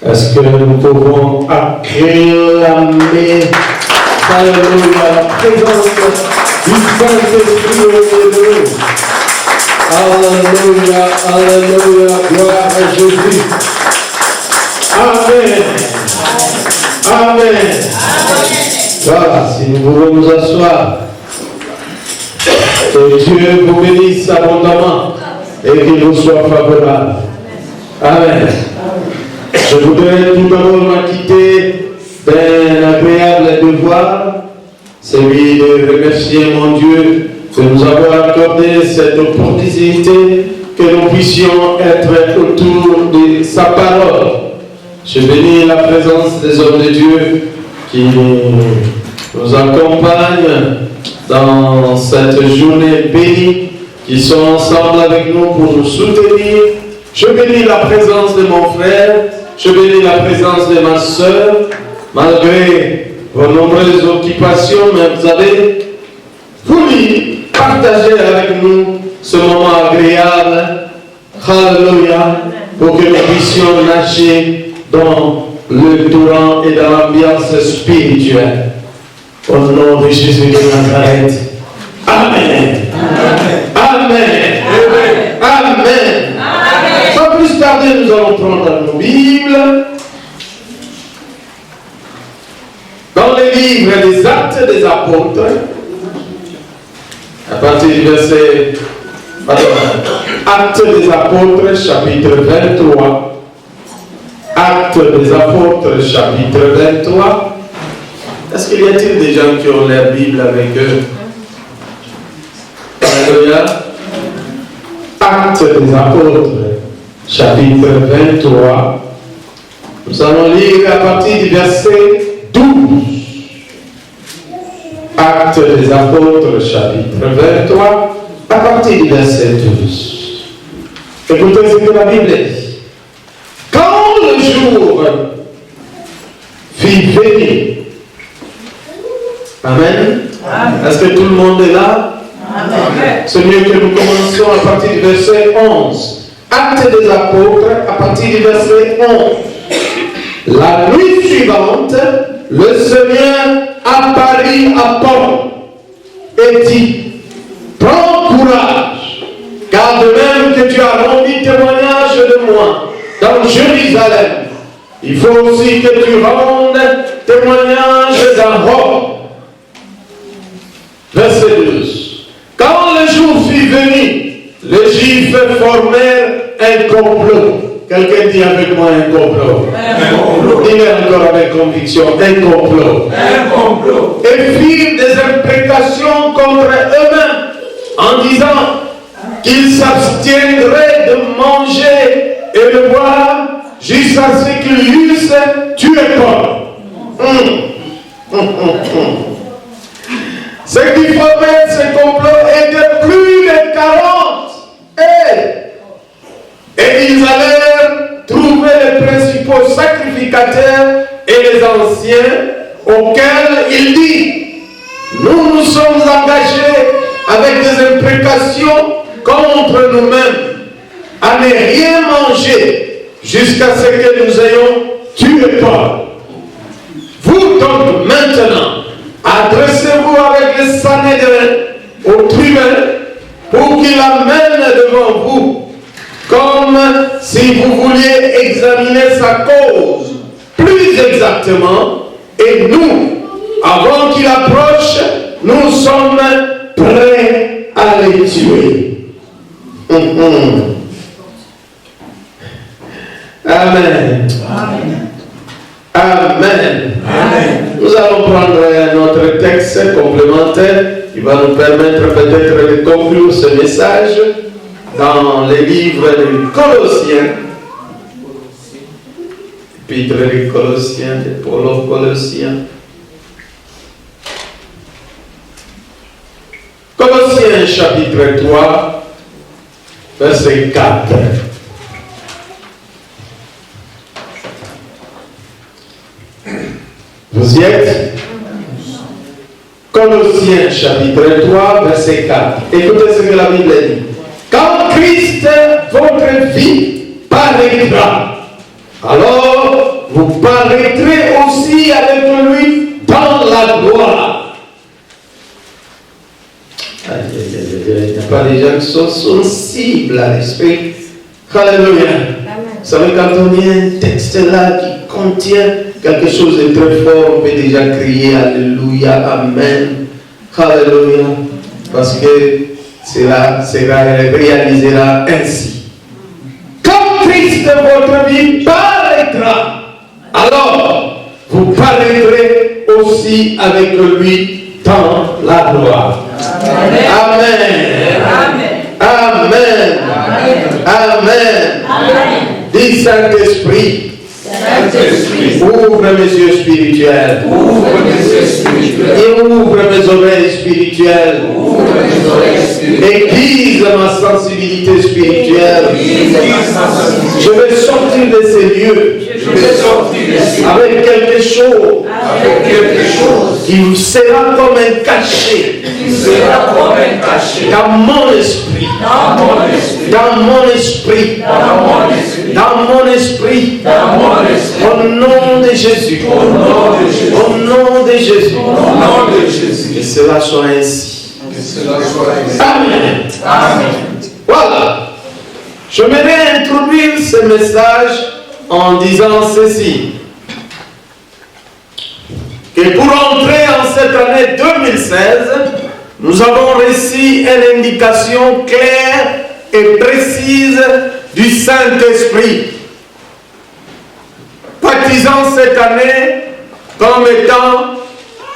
Est-ce que nous pouvons acclamer, alléluia, la présence du Saint-Esprit au milieu de nous? Alléluia, alléluia, gloire à Jésus. Amen. Amen. Voilà, si nous pouvons nous asseoir. Que Dieu vous bénisse abondamment et qu'il vous soit favorable. Amen. Je voudrais tout d'abord m'acquitter d'un agréable devoir, celui de remercier mon Dieu de nous avoir accordé cette opportunité que nous puissions être autour de sa parole. Je bénis la présence des hommes de Dieu qui nous accompagnent dans cette journée bénie, qui sont ensemble avec nous pour nous soutenir. Je bénis la présence de mon frère, je bénis la présence de ma soeur, malgré vos nombreuses occupations, mais vous avez voulu partager avec nous ce moment agréable. Alléluia, pour que nous puissions nager dans le torrent et dans l'ambiance spirituelle. Au nom de Jésus de Nazareth. Amen. Amen. Amen. Amen. Sans plus tarder, nous allons prendre nos Bibles. Dans les livres des Actes des Apôtres, à partir du verset, Actes des Apôtres, chapitre 23. Actes des Apôtres, chapitre 23. Est-ce qu'il y a-t-il des gens qui ont leur Bible avec eux? Alléluia. Actes des Apôtres, chapitre 23. Nous allons lire à partir du verset 12. Actes des Apôtres, chapitre 23, à partir du verset 12. Écoutez ce que la Bible dit. Quand le jour fut venu, Amen. Amen. Est-ce que tout le monde est là? Amen. C'est mieux que nous commencions à partir du verset 11. Actes des Apôtres, à partir du verset 11. La nuit suivante, le Seigneur apparut à Paul et dit: prends courage, car de même que tu as rendu témoignage de moi dans Jérusalem, il faut aussi que tu rendes témoignage dans Rome. Verset 12. Quand le jour fut venu, les Juifs formèrent un complot. Quelqu'un dit avec moi un complot. Un complot. Dis-le encore avec conviction, un complot. Un complot. Et firent des imprécations contre eux-mêmes en disant qu'ils s'abstiendraient de manger et de boire jusqu'à ce qu'ils eussent tué Paul. Ceux qui formaient ce complot étaient plus de 40. Et ils allèrent trouver les principaux sacrificateurs et les anciens, auxquels il dit: nous nous sommes engagés avec des imprécations contre nous-mêmes à ne rien manger jusqu'à ce que nous ayons tué Paul. Vous donc maintenant, adressez-vous avec le Sanhédrin au tribunal pour qu'il l'amène devant vous, comme si vous vouliez examiner sa cause plus exactement, et nous, avant qu'il approche, nous sommes prêts à les tuer. Amen. Amen. Amen. Amen. Nous allons prendre un autre texte complémentaire qui va nous permettre peut-être de conclure ce message dans les livres des Colossiens. Épître des Colossiens, de Paul aux Colossiens. Colossiens chapitre 3, verset 4. Vous y êtes? Colossiens chapitre 3, verset 4. Écoutez ce que la Bible dit. Quand Christ, votre vie, paraîtra, alors vous paraîtrez aussi avec lui dans la gloire. Il n'y a pas des gens qui sont sensibles à l'esprit. Alléluia. Vous savez, quand on y a un texte là qui contient quelque chose de très fort, on peut déjà crier Alléluia, Amen. Alléluia. Parce que cela réalisera ainsi. Quand Christ, votre vie, paraîtra, alors vous paraîtrez aussi avec lui dans la gloire. Amen. Amen. Amen. Amen. Amen. Dis Saint-Esprit. Ouvre mes yeux spirituels. Et ouvre mes oreilles spirituelles. Aiguise ma sensibilité spirituelle. Je vais sortir de ces lieux avec quelque chose qui sera comme un cachet dans mon esprit. Dans mon esprit. Dans mon esprit. Au nom de Jésus. Au nom de Jésus. Que cela soit ainsi. Amen. Amen. Voilà. Je vais introduire ce message en disant ceci. Que pour entrer en cette année 2016, nous avons reçu une indication claire et précise du Saint-Esprit, baptisant cette année comme étant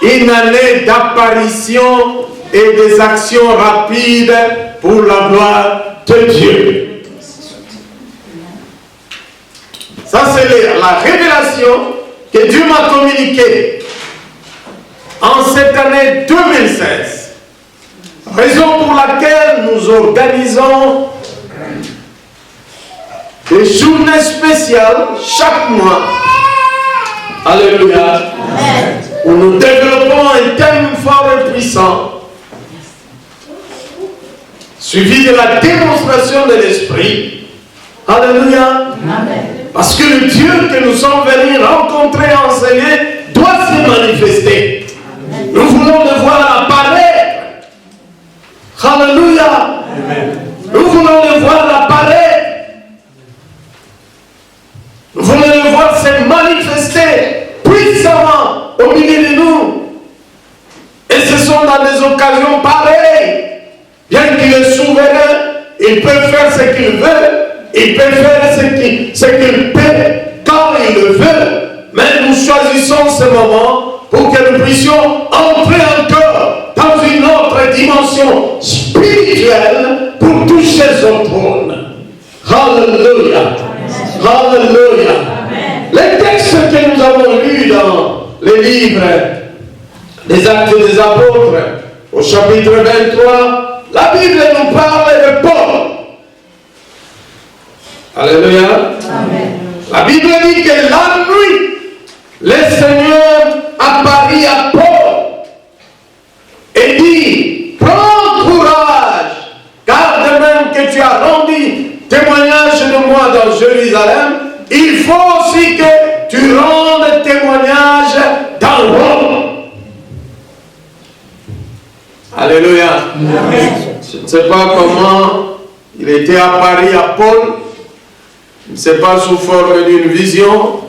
une année d'apparition et des actions rapides pour la gloire de Dieu. Ça, c'est la révélation que Dieu m'a communiquée en cette année 2016. Raison pour laquelle nous organisons des journées spéciales chaque mois. Alléluia. Où nous développons un thème fort et puissant, suivi de la démonstration de l'Esprit. Alléluia. Amen. Parce que le Dieu que nous sommes venus rencontrer, enseigner, doit se manifester. Amen. Nous voulons le voir apparaître. Alléluia. Amen. Nous voulons le voir apparaître. Nous voulons le voir se manifester puissamment au milieu de nous. Et ce sont dans des occasions pareilles. Bien qu'il est souverain, il peut faire ce qu'il veut. Il peut faire ce qu'il peut quand il le veut. Mais nous choisissons ce moment pour que nous puissions entrer encore dans une autre dimension spirituelle pour toucher son trône. Alléluia. Alléluia. Les textes que nous avons lus dans les livres des Actes des Apôtres, au chapitre 23, la Bible nous parle de Paul. Alléluia. Amen. La Bible dit que la nuit, le Seigneur apparut à Paul et dit: prends courage, car de même que tu as rendu témoignage de moi dans Jérusalem, il faut aussi que tu rendes témoignage dans Rome. Alléluia. Amen. Je ne sais pas comment il était apparu à Paul. Je ne sais pas sous forme d'une vision,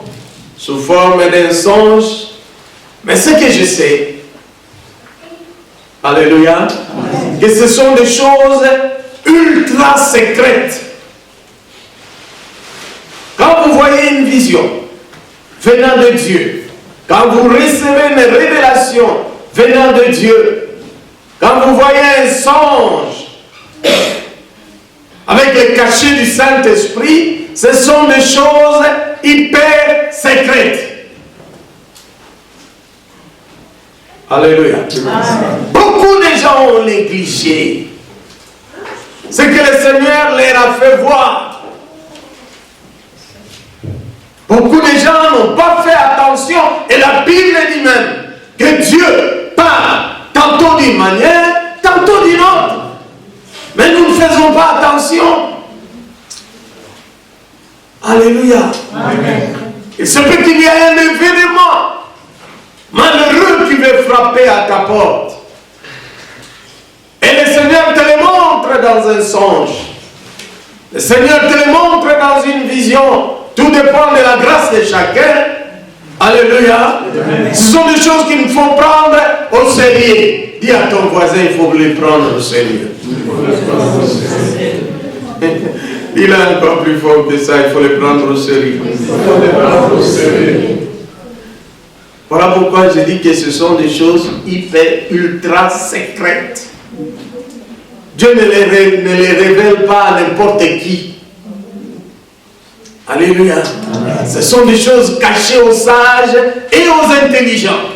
sous forme d'un songe, mais ce que je sais, alléluia, que ce sont des choses ultra secrètes. Quand vous voyez une vision venant de Dieu, quand vous recevez une révélation venant de Dieu, quand vous voyez un songe avec le cachet du Saint-Esprit, ce sont des choses hyper secrètes. Alléluia. Amen. Beaucoup de gens ont négligé ce que le Seigneur leur a fait voir. Beaucoup de gens n'ont pas fait attention, et la Bible dit même que Dieu parle tantôt d'une manière, tantôt d'une autre. Mais nous ne faisons pas attention. Alléluia. Amen. Il se peut qu'il y ait un événement malheureux qui veut frapper à ta porte. Et le Seigneur te le montre dans un songe. Le Seigneur te le montre dans une vision. Tout dépend de la grâce de chacun. Alléluia. Amen. Ce sont des choses qu'il faut prendre au sérieux. Dis à ton voisin, il faut les prendre au sérieux. Il est encore plus fort que ça, il faut les prendre au sérieux. Voilà pourquoi je dis que ce sont des choses hyper, ultra secrètes. Dieu ne les révèle pas à n'importe qui. Alléluia. Amen. Ce sont des choses cachées aux sages et aux intelligents.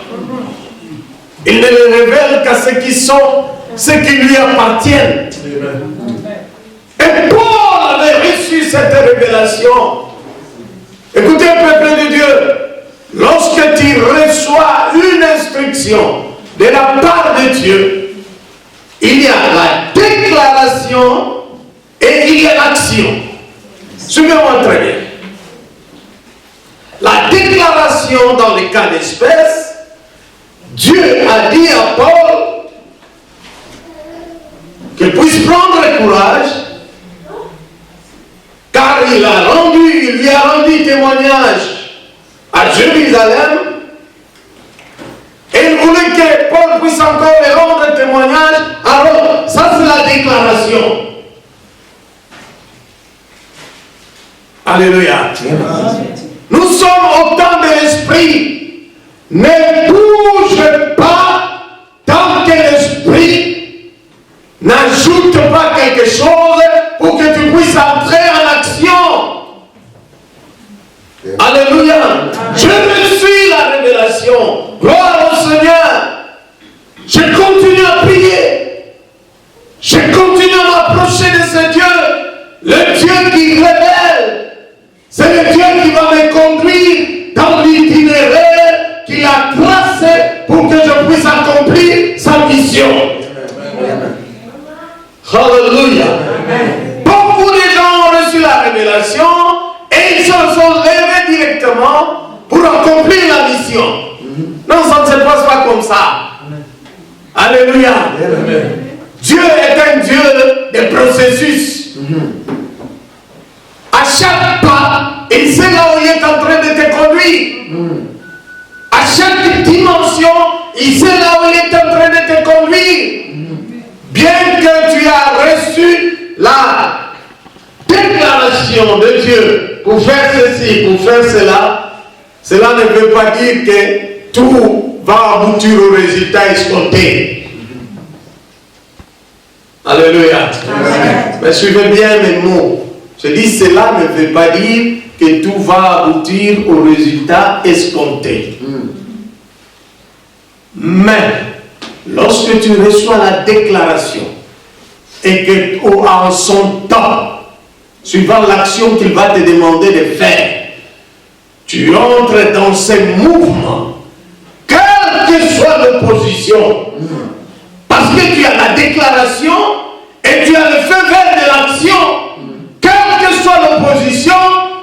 Il ne les révèle qu'à ceux qui sont, ceux qui lui appartiennent. Amen. Et Paul avait reçu cette révélation. Écoutez, peuple de Dieu, lorsque tu reçois une instruction de la part de Dieu, il y a la déclaration et il y a l'action. Suivez-moi très bien. La déclaration dans les cas d'espèce, Dieu a dit à Paul qu'il puisse prendre courage, car il lui a rendu témoignage à Jérusalem, et il voulait que Paul puisse encore lui rendre témoignage à Rome. Ça, c'est la déclaration. Alléluia. Nous sommes au temps de l'esprit. Ne bouge pas tant que l'esprit n'ajoute pas quelque chose pour que tu puisses entrer en action. Alléluia. Je reçus la révélation. Gloire au Seigneur. Je continue à prier. Je continue à m'approcher de ce Dieu. Le Dieu qui révèle. C'est le Dieu qui va me conduire dans l'itinéraire qu'il a tracé pour que je puisse accomplir sa mission. Alléluia. Beaucoup de gens ont reçu la révélation et ils se sont levés directement pour accomplir la mission. Non, ça ne se passe pas comme ça. Alléluia. Dieu est un Dieu de processus. À chaque pas, il sait là où il est en train de te conduire. À chaque dimension, il sait là où il est en train de te conduire. Bien que tu as reçu la déclaration de Dieu pour faire ceci, pour faire cela, cela ne veut pas dire que tout va aboutir au résultat escompté. Alléluia. Mais suivez bien mes mots. Je dis cela ne veut pas dire que tout va aboutir au résultat escompté. Mais lorsque tu reçois la déclaration et que en son temps, suivant l'action qu'il va te demander de faire, tu entres dans ces mouvements, quelle que soit l'opposition, parce que tu as la déclaration et tu as le feu vert de l'action. Quelle que soit l'opposition,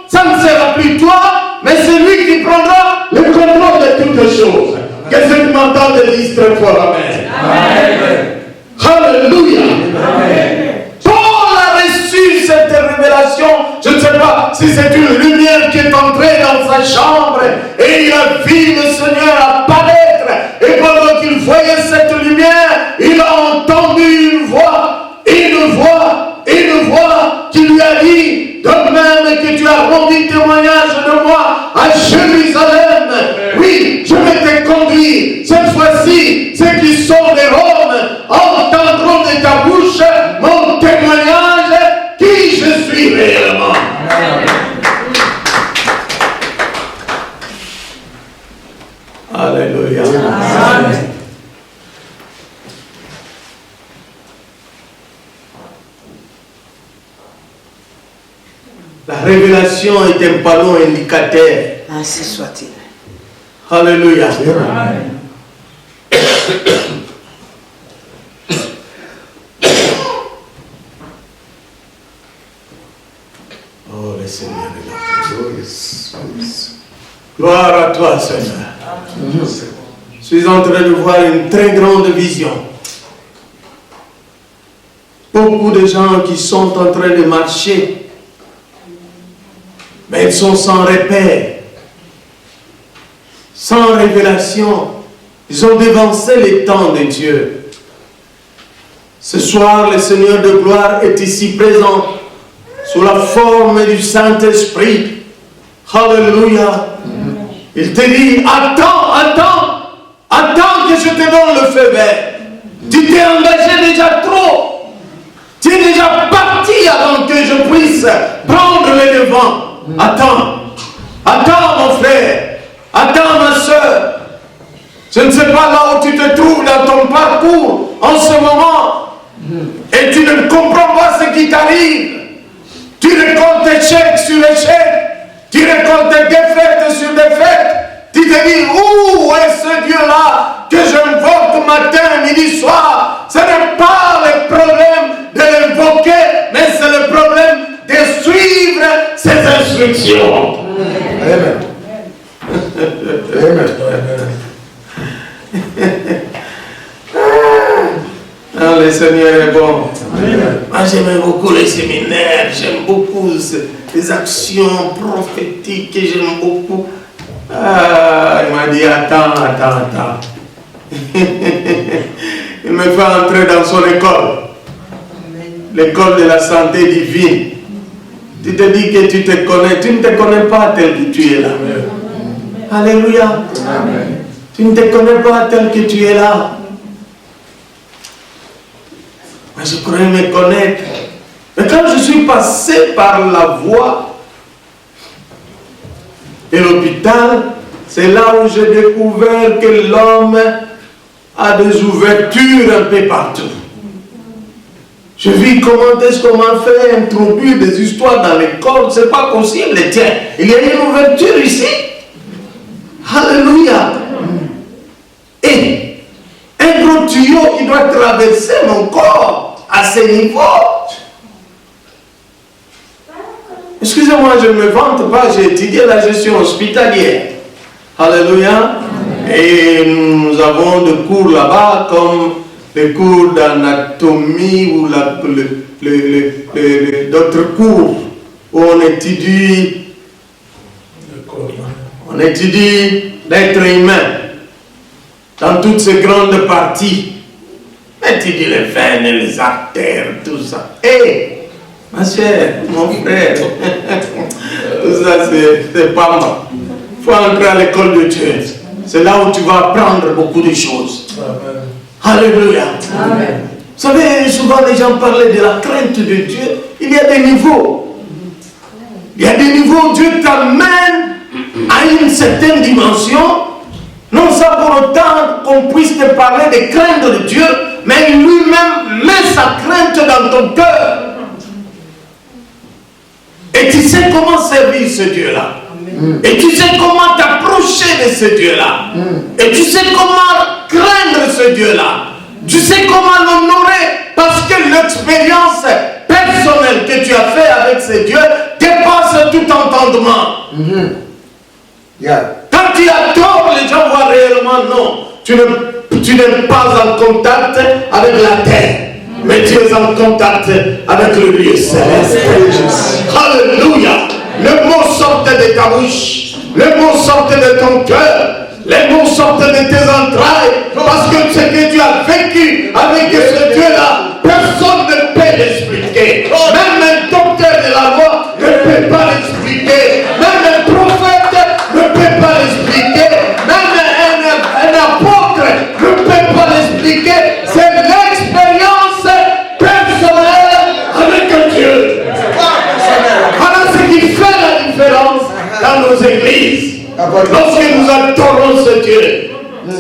ça ne sera plus toi, mais c'est lui qui prendra le contrôle de toutes choses. Que ce qui m'entend de dire très fort, amen. Amen. Alléluia. Amen. Paul a reçu cette révélation. Je ne sais pas si c'est une lumière qui est entrée dans sa chambre et il a vu le Seigneur apparaître. Et pendant qu'il voyait cette lumière, il a entendu une voix qui lui a dit, de même que tu as rendu témoignage de moi à Jérusalem, oui, je vais te conduire. Cette fois-ci, ceux qui sont de Rome entendront de ta bouche mon témoignage, qui je suis réellement. Alléluia. Amen. La révélation est un panneau indicateur. Ainsi soit-il. Alléluia. Amen. Oh, le Seigneur est là. Gloire à toi, Seigneur. Je suis en train de voir une très grande vision. Beaucoup de gens qui sont en train de marcher, mais ils sont sans repère, sans révélation. Ils ont dévancé les temps de Dieu. Ce soir, le Seigneur de gloire est ici présent sous la forme du Saint-Esprit. Alléluia. Il te dit, attends que je te donne le feu vert. Tu t'es engagé déjà trop. Tu es déjà parti avant que je puisse prendre les devants. Attends mon frère. Attends ma soeur. Je ne sais pas là où tu te trouves dans ton parcours en ce moment. Et tu ne comprends pas ce qui t'arrive. Tu récoltes échec sur échec. Tu récoltes défaite sur défaite. Tu te dis, où est ce Dieu-là que j'invoque matin, midi, soir? Ce n'est pas le problème de l'invoquer, mais c'est le problème de suivre ses instructions. Amen. Ah, le Seigneur est bon. Moi, j'aime beaucoup les séminaires, j'aime beaucoup les actions prophétiques, j'aime beaucoup. Ah, il m'a dit, attends. Il me fait entrer dans son école. L'école de la santé divine. Tu te dis que tu te connais, tu ne te connais pas tel que tu es là. Alléluia. Amen. Tu ne te connais pas tel que tu es là. Moi, je croyais me connaître. Mais quand je suis passé par la voie de l'hôpital, c'est là où j'ai découvert que l'homme a des ouvertures un peu partout. Je vis comment est-ce qu'on m'a fait introduire des histoires dans l'école. C'est pas possible, tiens. Il y a une ouverture ici. Alléluia. Et un gros tuyau qui doit traverser mon corps à ce niveau. Excusez-moi, je ne me vante pas, j'ai étudié la gestion hospitalière. Alléluia. Et nous avons des cours là-bas comme les cours d'anatomie ou d'autres cours où on étudie l'être humain dans toutes ces grandes parties. On étudie les veines, les artères, tout ça. Et ma chère, mon frère, tout ça c'est pas mal. Il faut entrer à l'école de Dieu. C'est là où tu vas apprendre beaucoup de choses. Amen. Alléluia. Amen. Vous savez, souvent les gens parlaient de la crainte de Dieu. Il y a des niveaux. Il y a des niveaux. Dieu t'amène à une certaine dimension. Non ça pour autant qu'on puisse te parler de crainte de Dieu, mais lui-même met sa crainte dans ton cœur. Et tu sais comment servir ce Dieu-là. Et tu sais comment t'approcher de ce Dieu-là. Et tu sais comment craindre ce Dieu-là. Tu sais comment l'honorer parce que l'expérience personnelle que tu as fait avec ce Dieu dépasse tout entendement. Quand tu as tort, les gens voient réellement non. Tu n'es pas en contact avec la terre. Mais tu es en contact avec le lieu céleste. Alléluia. Les mots sortent de ta bouche. Les mots sortent de ton cœur. Les mots sortent de tes entrailles. Parce que ce que tu as vécu avec ce Dieu-là, personne ne peut l'expliquer. Même un docteur de la loi ne peut pas l'expliquer. Même un prophète ne peut pas l'expliquer. Même un apôtre ne peut pas l'expliquer. C'est l'expérience personnelle avec Dieu. Voilà ce qui fait la différence dans nos églises. Lorsque nous adorons ce Dieu,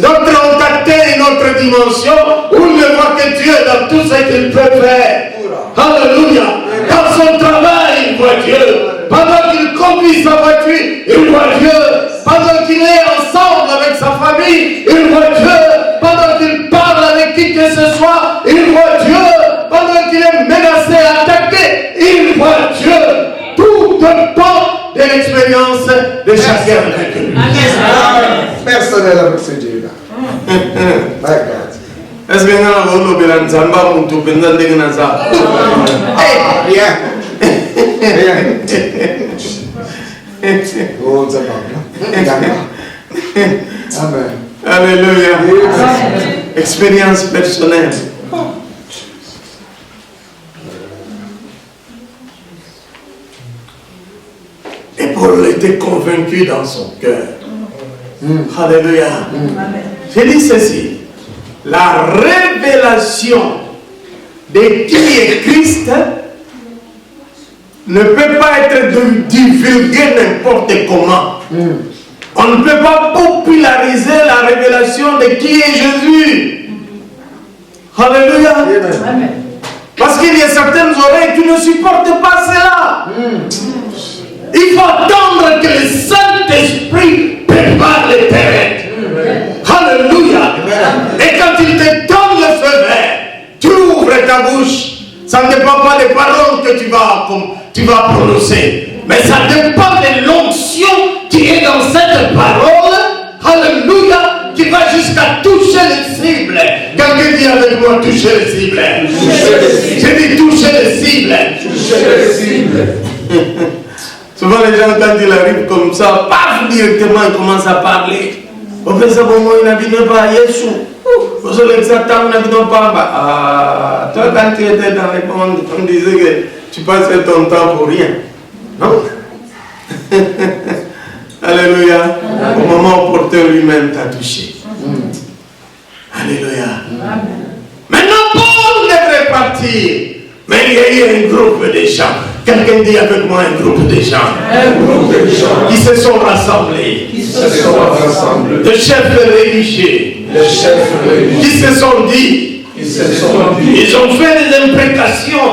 d'autres ont atteint une autre dimension où ils ne voient que Dieu dans tout ce qu'il peut faire. Alléluia. Dans son travail, il voit Dieu. Pendant qu'il conduit sa voiture, il voit Dieu. Pendant qu'il est ensemble avec sa famille, il voit Dieu. Pendant qu'il parle avec qui que ce soit, il voit Dieu. Pendant qu'il est menacé, attaqué, il voit Dieu. Tout dépend de l'expérience avec ce Dieu-là. Est-ce que nous avons le Nzamba Moutou Benzan de Gnaza? Rien. Rien. Oh, Nzamba. Amen. Alléluia. Expérience personnelle. Et Paul était convaincu dans son cœur. Alléluia. J'ai dit ceci. La révélation de qui est Christ ne peut pas être divulguée n'importe comment. On ne peut pas populariser la révélation de qui est Jésus. Alléluia. Amen. Parce qu'il y a certaines oreilles qui ne supportent pas cela. Il faut attendre que le Saint-Esprit prépare les terrains. Alléluia. Et quand il te donne le feu vert, tu ouvres ta bouche. Ça ne dépend pas des paroles que tu vas prononcer. Mais ça dépend de l'onction qui est dans cette parole. Alléluia. Qui va jusqu'à toucher les cibles. Quelqu'un dit avec moi, toucher les cibles. J'ai dit toucher les cibles. Toucher les cibles. Souvent les gens quand ils arrivent comme ça, paf, directement ils commencent à parler. On fait ça pour moi, il n'a pas Yesu. Vous savez exactement, il n'a pas. Ah, toi quand tu étais dans les mondes, on disait que tu passais ton temps pour rien. Non? Alléluia. Au moment où le porteur lui-même t'a touché. Alléluia. Maintenant, Paul devrait partir. Mais il y a eu un groupe de gens. Quelqu'un dit avec moi un groupe de gens. Un groupe de gens qui se sont rassemblés. De chefs religieux. Qui se sont dit. Ils ont fait des imprécations.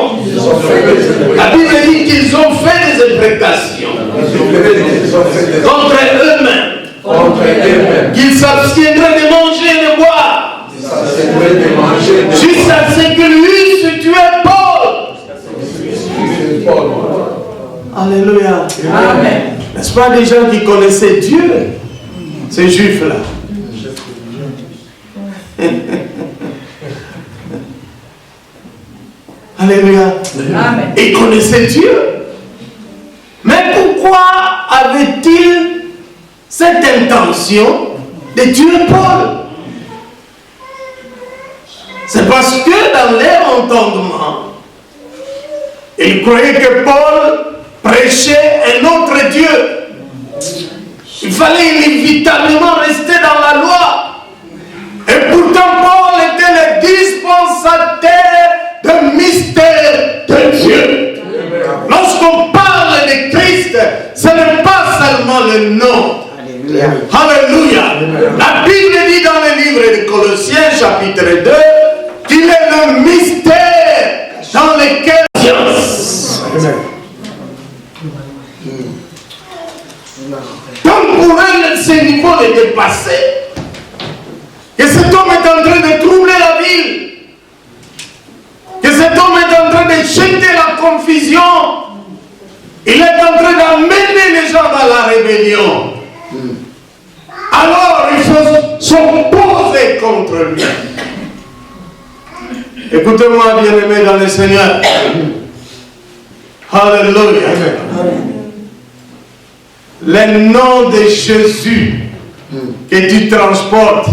La Bible dit qu'ils ont fait des imprécations contre eux-mêmes. Qu'ils s'abstiendraient de manger et de boire. Jusqu'à ce que lui se tue Paul. Alléluia. Amen. N'est-ce pas des gens qui connaissaient Dieu? Ces juifs-là. Alléluia. Amen. Ils connaissaient Dieu. Mais pourquoi avait-il cette intention de tuer Paul? C'est parce que dans leur entendement, ils croyaient que Paul prêchait un autre Dieu. Il fallait inévitablement rester dans la loi. Et pourtant, Paul était le dispensateur de mystère de Dieu. Lorsqu'on parle de Christ, ce n'est pas seulement le nom. Alléluia. Alléluia. La Bible dit dans le livre de Colossiens, chapitre 2, qu'il est le mystère dans lequel donc pour eux, ce niveau est dépassé. Que cet homme est en train de troubler la ville. Que cet homme est en train de jeter la confusion. Il est en train d'amener les gens dans la rébellion. Alors il faut s'opposer contre lui. Écoutez-moi, bien-aimés dans le Seigneur. Alléluia. Le nom de Jésus que tu transportes,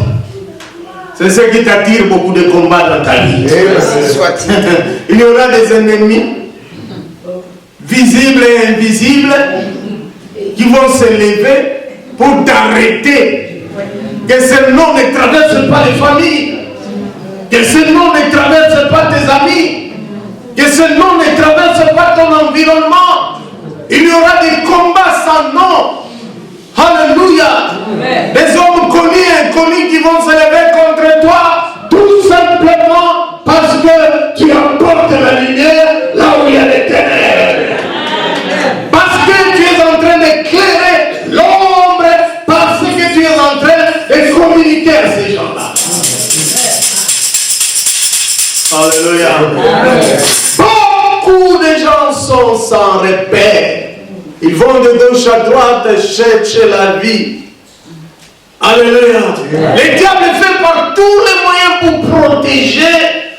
c'est ce qui t'attire beaucoup de combats dans ta vie. Il y aura des ennemis, visibles et invisibles, qui vont se lever pour t'arrêter. Que ce nom ne traverse pas les familles. Que ce nom ne traverse pas tes amis. Que ce nom ne traverse pas ton environnement. Il y aura des combats sans nom. Alléluia. Des hommes connus et inconnus qui vont se lever contre toi. Tout simplement parce que tu apportes la lumière là où il y a les ténèbres. Parce que tu es en train d'éclairer l'ombre. Parce que tu es en train de communiquer à ces gens-là. Alléluia. Beaucoup de gens sont sans repère. Ils vont de gauche à droite chercher la vie. Alléluia. Le diable fait par tous les moyens pour protéger,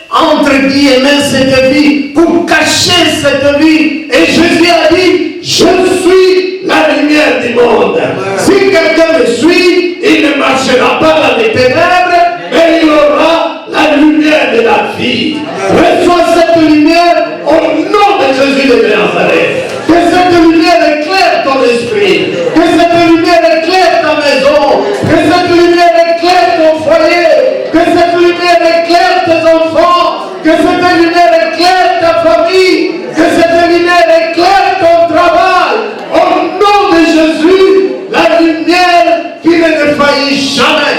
entre guillemets, cette vie, pour cacher cette vie. Et Jésus a dit, je suis la lumière du monde. Si quelqu'un me suit, il ne marchera pas dans les ténèbres, mais il aura la lumière de la vie. Reçois cette lumière au nom de Jésus de Nazareth. Que cette lumière éclaire ton esprit. Que cette lumière éclaire ta maison. Que cette lumière éclaire ton foyer. Que cette lumière éclaire tes enfants. Que cette lumière éclaire ta famille. Que cette lumière éclaire ton travail. Au nom de Jésus, la lumière qui ne défaillit jamais.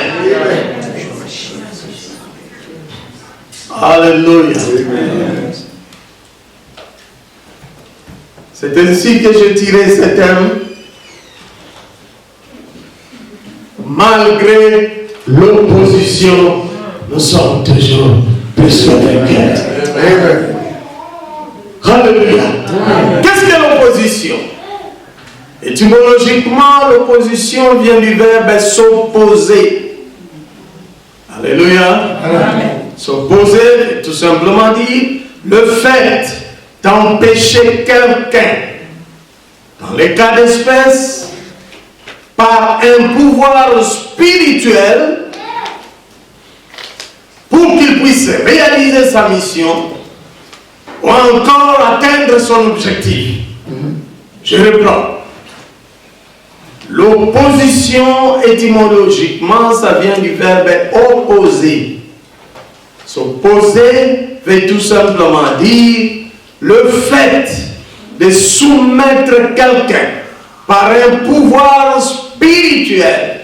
Alléluia. C'est ainsi que je tirais cet thème. Malgré l'opposition, nous sommes toujours plus que vainqueurs. Alléluia. Qu'est-ce que l'opposition? Étymologiquement, l'opposition vient du verbe s'opposer. Alléluia. S'opposer, tout simplement dire le fait d'empêcher quelqu'un, dans les cas d'espèce, par un pouvoir spirituel, pour qu'il puisse réaliser sa mission ou encore atteindre son objectif. Je reprends. L'opposition, étymologiquement, ça vient du verbe opposer. S'opposer veut tout simplement dire le fait de soumettre quelqu'un par un pouvoir spirituel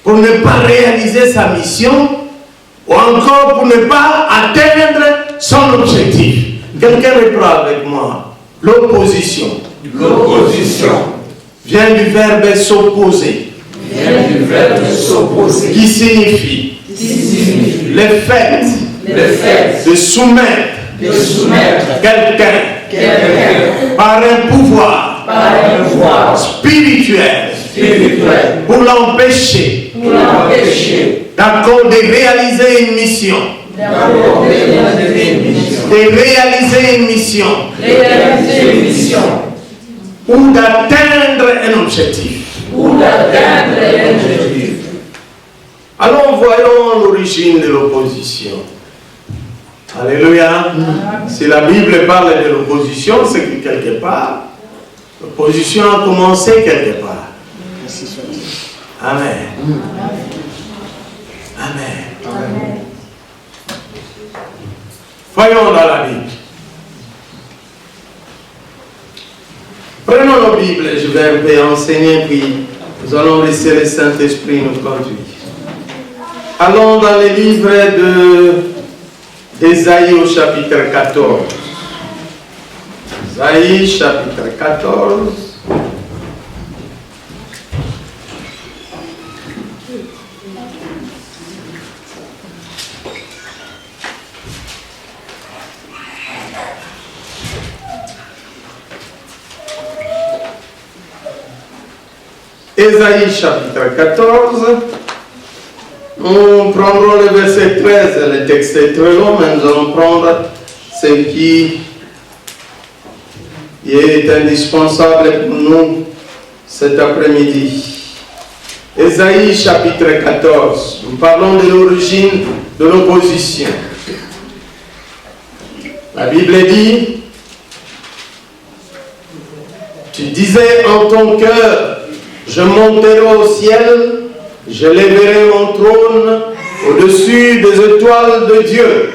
pour ne pas réaliser sa mission ou encore pour ne pas atteindre son objectif. Quelqu'un reprend avec moi. L'opposition. L'opposition vient du verbe s'opposer. Qui signifie le fait de soumettre quelqu'un par un pouvoir spirituel pour l'empêcher d'accord de réaliser une mission. Ou d'atteindre un objectif. Alors voyons l'origine de l'opposition. Alléluia. Si la Bible parle de l'opposition, c'est que quelque part, l'opposition a commencé quelque part. Amen. Amen. Voyons dans la Bible. Prenons nos Bibles, je vais un peu enseigner, puis nous allons laisser le Saint-Esprit nous conduire. Allons dans le livre d'Ésaïe au chapitre 14. Ésaïe chapitre 14. Ésaïe chapitre 14, nous prendrons le verset 13, le texte est très long, mais nous allons prendre ce qui est indispensable pour nous cet après-midi. Ésaïe chapitre 14, nous parlons de l'origine de l'opposition. La Bible dit, tu disais en ton cœur, je monterai au ciel, je lèverai mon trône au-dessus des étoiles de Dieu.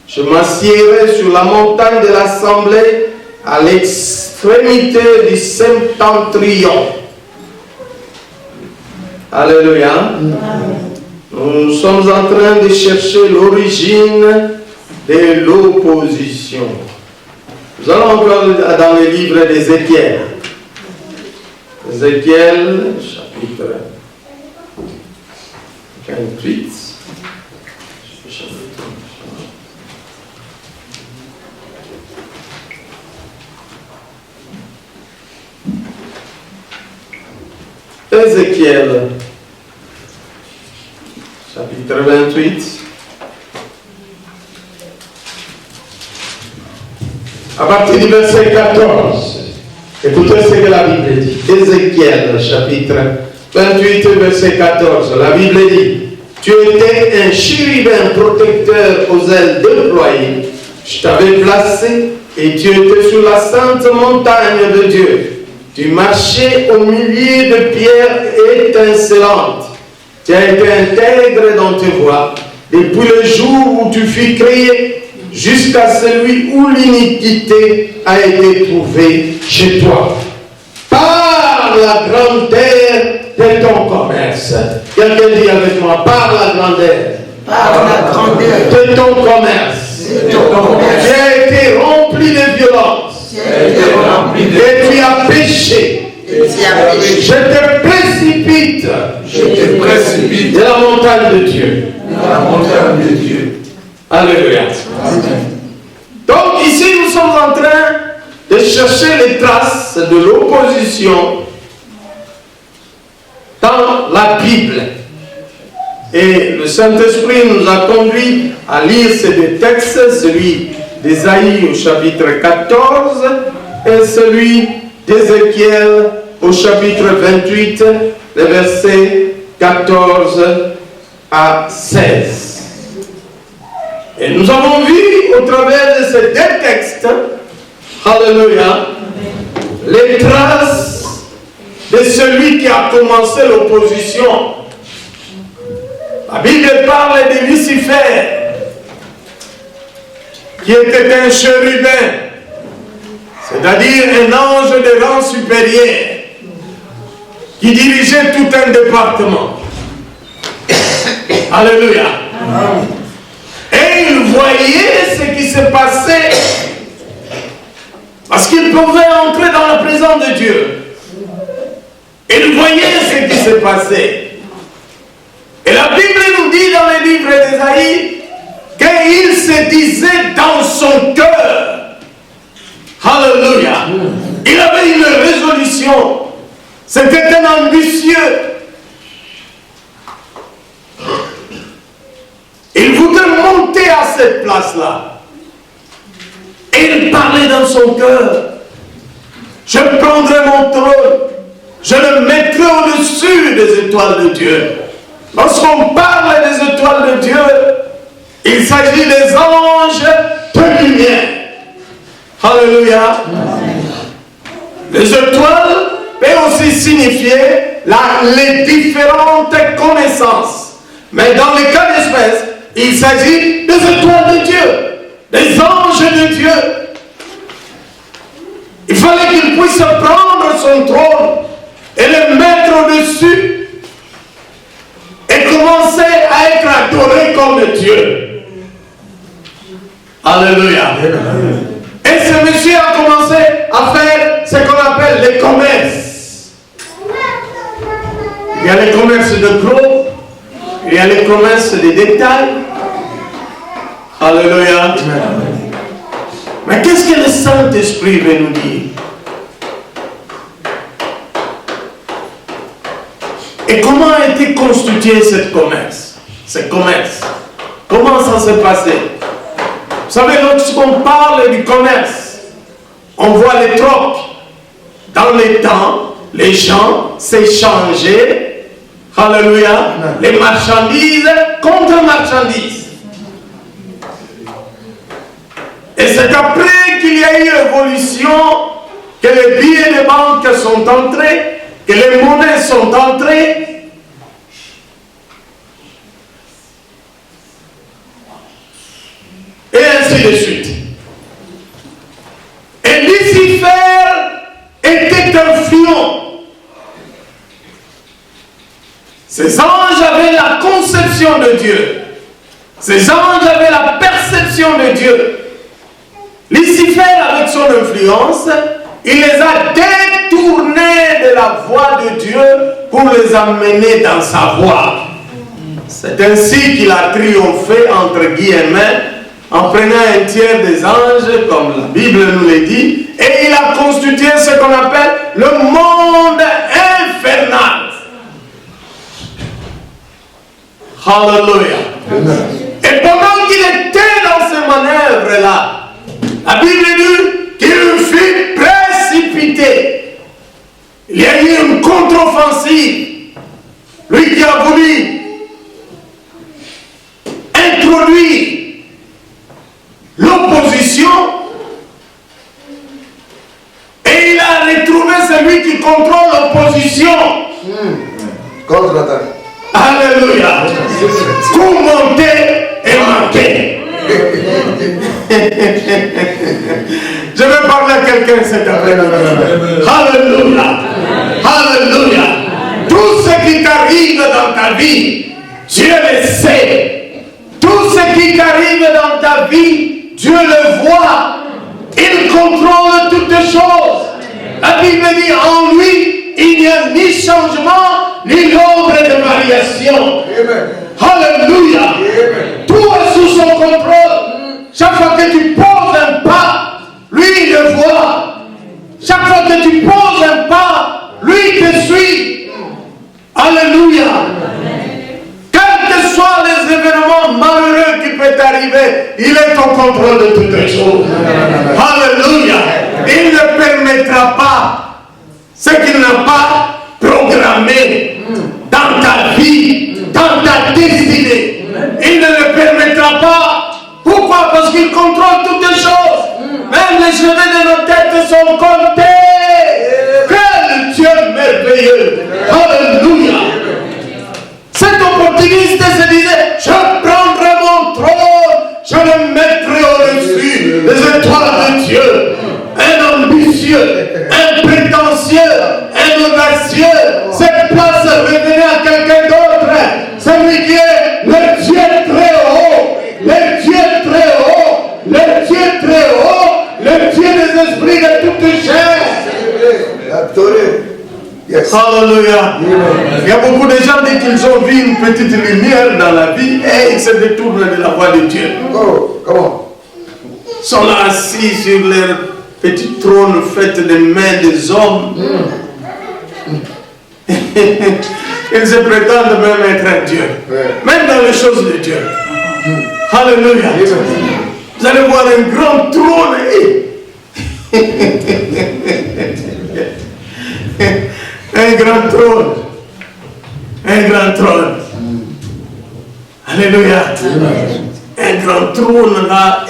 Je m'assiérai sur la montagne de l'assemblée à l'extrémité du septentrion. Alléluia. Nous sommes en train de chercher l'origine de l'opposition. Nous allons encore dans le livre d'Ézéchiel. Ézéchiel, chapitre 48. Ézéchiel, 28. À partir du verset 14. Écoutez ce que la Bible dit. Ézéchiel, chapitre 28, verset 14. La Bible dit: tu étais un chérubin protecteur aux ailes déployées. Je t'avais placé et tu étais sur la sainte montagne de Dieu. Tu marchais au milieu de pierres étincelantes. Tu as été intègre dans tes voies depuis le jour où tu fus créé jusqu'à celui où l'iniquité a été trouvée chez toi. Par la grandeur de ton commerce. Quelqu'un dit avec moi: par la grandeur. Par la grandeur de ton commerce. Tu as été rempli de violence. Et tu as péché. Je te précipite. De la montagne de Dieu. Alléluia. Donc ici nous sommes en train de chercher les traces de l'opposition dans la Bible. Et le Saint-Esprit nous a conduit à lire ces deux textes, celui d'Ésaïe au chapitre 14 et celui d'Ézéchiel au chapitre 28, les versets 14 à 16. Et nous avons vu au travers de ces deux textes, alléluia, les traces de celui qui a commencé l'opposition. La Bible parle de Lucifer, qui était un chérubin, c'est-à-dire un ange de rang supérieur, qui dirigeait tout un département. Alléluia. Et il voyait ce qui se passait, parce qu'il pouvait entrer dans la présence de Dieu. Il voyait ce qui se passait. Et la Bible nous dit dans les livres d'Ésaïe qu'il se disait dans son cœur. Alléluia. Il avait une résolution. C'était un ambitieux. Il voulait monter à cette place-là. Et il parlait dans son cœur: je prendrai mon trône, je le mettrai au-dessus des étoiles de Dieu. Lorsqu'on parle des étoiles de Dieu, il s'agit des anges de lumière. Alléluia. Les étoiles peuvent aussi signifier les différentes connaissances. Mais dans le cas d'espèce, il s'agit des étoiles de Dieu, des anges de Dieu. Il fallait qu'il puisse prendre son trône et le mettre au-dessus et commencer à être adoré comme Dieu. Alléluia. Et ce monsieur a commencé à faire ce qu'on appelle les commerces. Il y a les commerces de gros, il y a les commerces de détail. Alléluia. Mais qu'est-ce que le Saint-Esprit veut nous dire? Et comment a été constitué ce commerce? Comment ça s'est passé? Vous savez, lorsqu'on parle du commerce, on voit les trocs. Dans les temps, les gens s'échangeaient, alléluia, les marchandises contre marchandises. Et c'est après qu'il y a eu l'évolution que les billets de banque sont entrés, que les monnaies sont entrées. Et ainsi de suite. Et Lucifer était influent. Ces anges avaient la conception de Dieu. Ces anges avaient la perception de Dieu. Lucifer, avec son influence, il les a détournés de la voie de Dieu pour les amener dans sa voie. C'est ainsi qu'il a triomphé, entre guillemets, en prenant un tiers des anges, comme la Bible nous le dit, et il a constitué ce qu'on appelle le monde infernal. Hallelujah. Et pendant qu'il était dans ces manœuvres-là, la Bible dit qu'il fut précipité. Il y a eu une contre-offensive. Lui qui a voulu introduire l'opposition, et il a retrouvé celui qui contrôle l'opposition. Contre-attaque. Alléluia. Commenter et manquer. Je vais parler à quelqu'un cet après-midi. Alléluia. Alléluia. Tout ce qui t'arrive dans ta vie, Dieu le sait. Tout ce qui t'arrive dans ta vie, Dieu le voit. Il contrôle toutes choses. La Bible dit en lui, il n'y a ni changement, ni l'ombre de variation. Alléluia. Tout est sous son contrôle. Chaque fois que tu poses un pas, lui il le voit. Chaque fois que tu poses un pas, lui te suit. Alléluia. Quels que soient les événements malheureux qui peuvent t'arriver, il est au contrôle de toutes les choses. Alléluia. Il ne permettra pas ce qu'il n'a pas programmé dans ta vie, dans ta destinée. Il ne le permettra pas. Pourquoi? Parce qu'il contrôle toutes les choses. Même les cheveux de nos têtes sont comptés. Quel Dieu merveilleux. Alléluia. Cet opportuniste se disait, je prendrai mon trône, je le mettrai au-dessus des étoiles de Dieu. Un ambitieux, un prétentieux, un audacieux, cette place revenait à quelqu'un d'autre. Celui qui est le Dieu très haut, le Dieu très haut, le Dieu très haut, le Dieu des esprits de toute chair. Yes. Alléluia. Il y a beaucoup de gens, dès qu'ils ont vu une petite lumière dans la vie, et ils se détournent de la voie de Dieu. Oh, comment? Ils sont là assis sur leur petit trône fait de mains des hommes. Ils se prétendent même être un Dieu. Même dans les choses de Dieu. Alléluia. Vous allez voir un grand trône. Un grand trône. Un grand trône. Alléluia. Un grand trône là.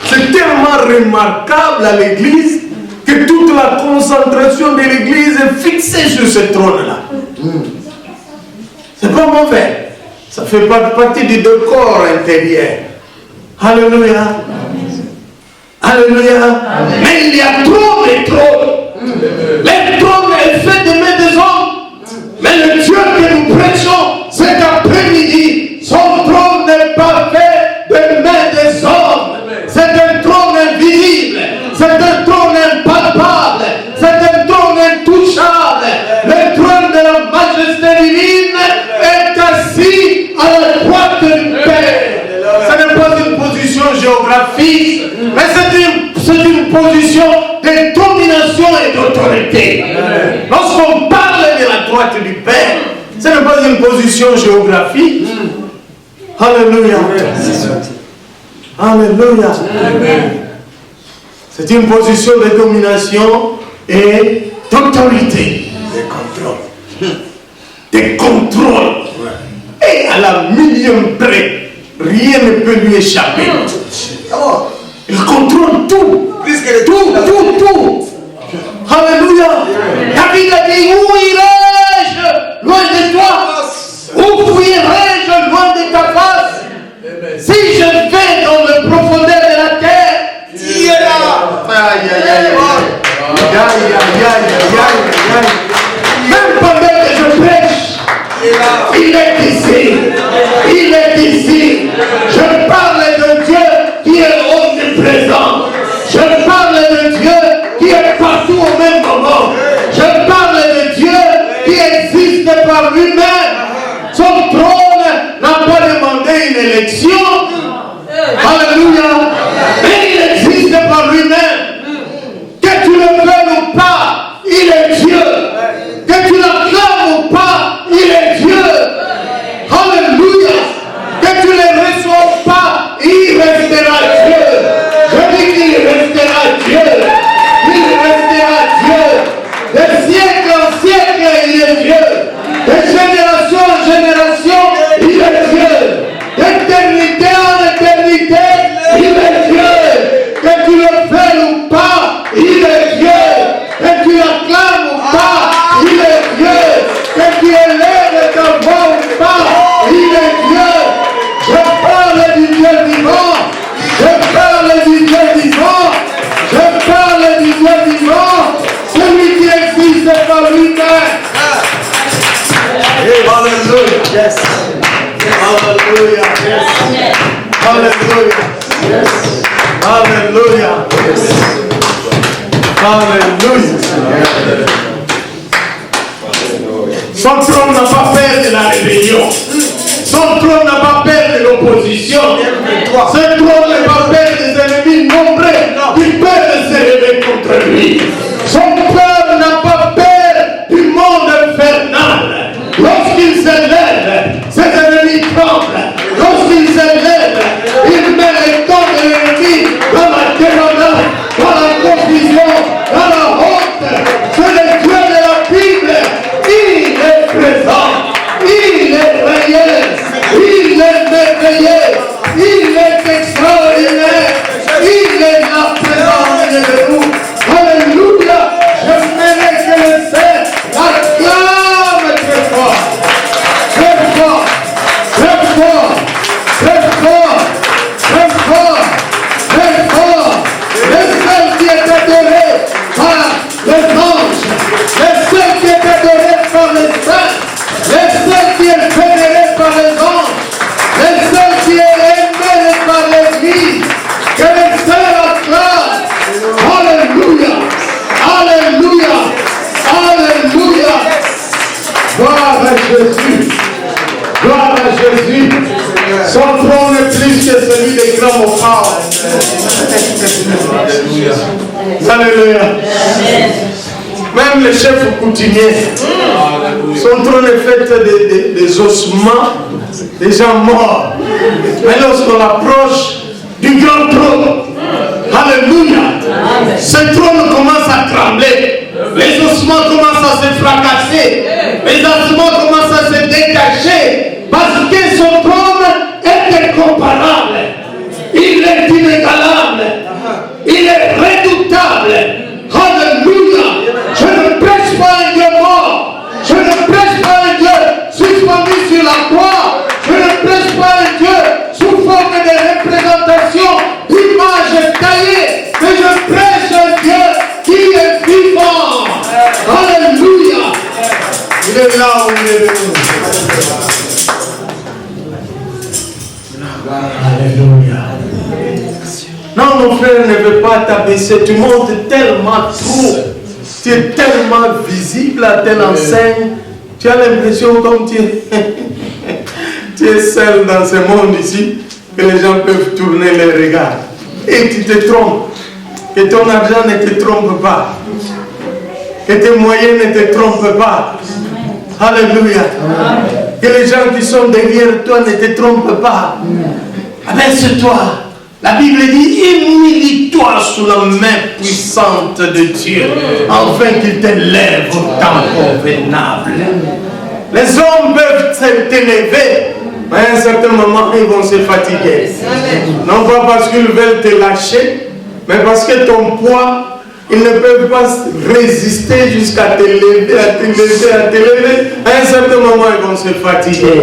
C'est tellement remarquable à l'église que toute la concentration de l'église est fixée sur ce trône-là. C'est pas mauvais. Ça fait partie du décor intérieur. Alléluia. Alléluia. Mais il y a trop de trônes. Le trône est fait de mains des hommes. Mais le Dieu que nous prêchons cet après-midi, son trône n'est pas fait de mains des hommes. C'est un trône invisible. C'est un trône impalpable. C'est un trône intouchable. Le trône de la majesté divine est assis à la droite du Père. Ce n'est pas une position géographique, mais c'est une position de domination et d'autorité. Lorsqu'on parle de la droite du Père, ce n'est pas une position géographique. Alléluia. Alléluia. C'est une position de domination et d'autorité. De contrôle. Et à la millième près, rien ne peut lui échapper. Il contrôle tout. Tout. Alléluia. David a dit, où irai-je loin de toi? Où fuirai-je loin de ta face? Si je vais dans le profondeur de la terre, tu es là. Même pendant que je prêche, il est ici. Il est ici. Je parle de Dieu qui est omniprésent. Je parle de Dieu qui est partout au même moment. Je parle de Dieu qui existe par lui-même. Son trône n'a pas demandé une élection. Alléluia. Mais il existe par lui-même. Que tu le veuilles ou pas, il est Dieu. Que tu l'acclames ou pas, il est Dieu. Alléluia. Que tu le Alléluia. Alléluia. Son trône n'a pas peur de la rébellion. Son trône n'a pas peur de l'opposition. Ce trône n'a pas peur des ennemis nombreux qui peuvent se lever contre lui. Son peuple n'a pas peur du monde infernal. Lorsqu'il se lève, ses ennemis tremblent. Lorsqu'il se lève, il met les camps de l'ennemi dans la débandade, dans la confusion, dans la honte. C'est le Dieu de la Bible. Il est présent. Il est réel. Il est merveilleux. Il est extraordinaire. Il est là présent de nous. Alléluia. J'aimerais que le Seigneur acclame très fort. Très fort. Très fort. Très fort. Très fort. Très fort. Le seul qui est adoré par les anges. Le seul qui est adoré par les saints. Le seul qui est vénéré par les anges. Le seul qui est aimé par l'Église. Que le Seigneur acclame. Alléluia. Alléluia. Alléluia. Gloire à Jésus. Gloire à Jésus. Son trône est plus que celui des grands mofards. Alléluia. Même le chef coutumier, son trône est fait des ossements des gens morts. Mais lorsqu'on approche du grand trône, alléluia, ce trône commence à trembler. Les ossements commencent à se fracasser. Les ossements commencent à se détacher. Parce que son trône est incomparable. Il est inégalable. Il est redoutable. Alléluia. Je ne prêche pas un Dieu mort. Je ne prêche pas un Dieu suspendu sur la croix. Je ne prêche pas un Dieu sous forme de représentation, d'image taillée. Mais je prêche un Dieu qui est vivant. Alléluia. Il est là où il est venu. Alléluia. Non, mon frère ne veut pas t'abaisser. Tu montes tellement trop. Tu es tellement visible à telle enseigne. Tu as l'impression comme tu es seul dans ce monde ici, que les gens peuvent tourner les regards. Et tu te trompes. Que ton argent ne te trompe pas. Que tes moyens ne te trompent pas. Alléluia. Que les gens qui sont derrière toi ne te trompent pas. Abaisse-toi. La Bible dit, humilie-toi sous la main puissante de Dieu, afin qu'il t'élève au temps convenable. Les hommes peuvent t'élever, mais à un certain moment, ils vont se fatiguer. Non pas parce qu'ils veulent te lâcher, mais parce que ton poids, ils ne peuvent pas résister jusqu'à t'élever, à t'élever, à t'élever. À un certain moment, ils vont se fatiguer.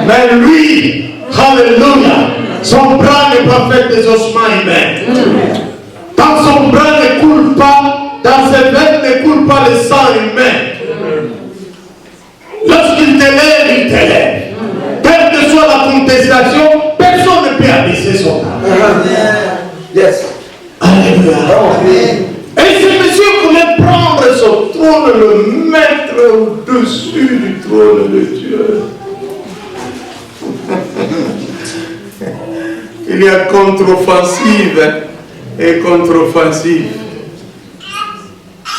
Mais lui, alléluia, son bras n'est pas fait des ossements humains. Dans son bras ne coule pas, dans ses veines ne coule pas le sang humain. Lorsqu'il t'élève, il t'élève. Quelle que soit la contestation, personne ne peut abaisser son âme. Yes. Alléluia. Et ce monsieur voulait prendre son trône, le mettre au-dessus du trône de Dieu. Il y a contre-offensive et contre-offensive.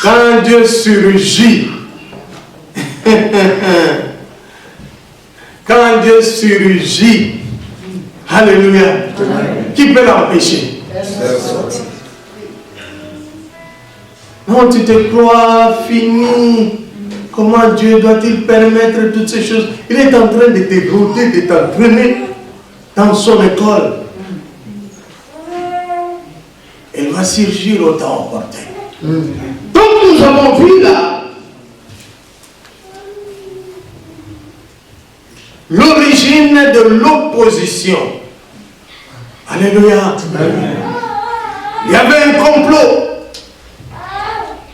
Quand Dieu surgit, quand Dieu surgit, alléluia, qui peut l'empêcher? Non, tu te crois fini. Comment Dieu doit-il permettre toutes ces choses? Il est en train de te rôder, de t'entraîner dans son école. Elle va surgir au temps opportun. Donc nous avons vu là l'origine de l'opposition. Alléluia. Il y avait un complot.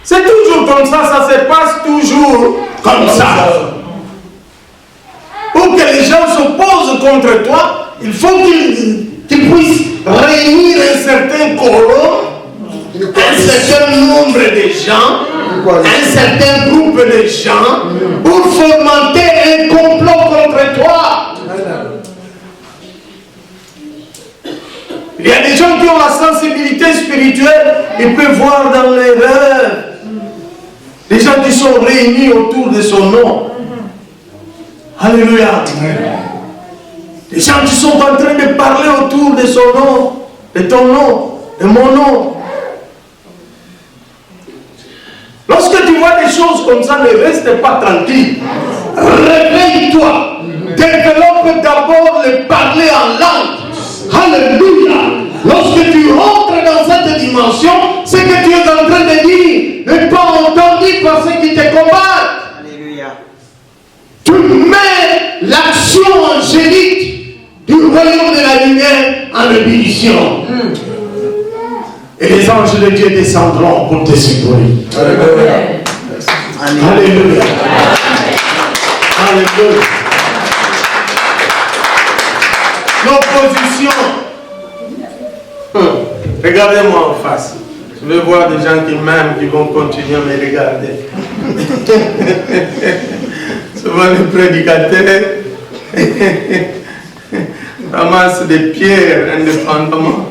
C'est toujours comme ça se passe toujours comme ça. Pour que les gens s'opposent contre toi, il faut qu'ils puissent réunir un certain quorum, un certain nombre de gens, un certain groupe de gens, pour fomenter un complot contre toi. Il y a des gens qui ont la sensibilité spirituelle, ils peuvent voir dans les rêves des gens qui sont réunis autour de son nom. Alléluia. Des gens qui sont en train de parler autour de son nom, de ton nom, de mon nom. Lorsque tu vois des choses comme ça, ne reste pas tranquille. Réveille-toi. Développe d'abord le parler en langue. Alléluia. Lorsque tu rentres dans cette dimension, c'est que tu es en train de dire, ne pas entendu par ceux qui te combattent. Alléluia. Tu mets l'action angélique du royaume de la lumière en ébullition. Et les anges de Dieu descendront pour te secourir. Alléluia. Alléluia. Alléluia. L'opposition. Regardez-moi en face. Je vais voir des gens qui m'aiment, qui vont continuer à me regarder. Souvent les prédicateurs ramassent des pierres indépendamment.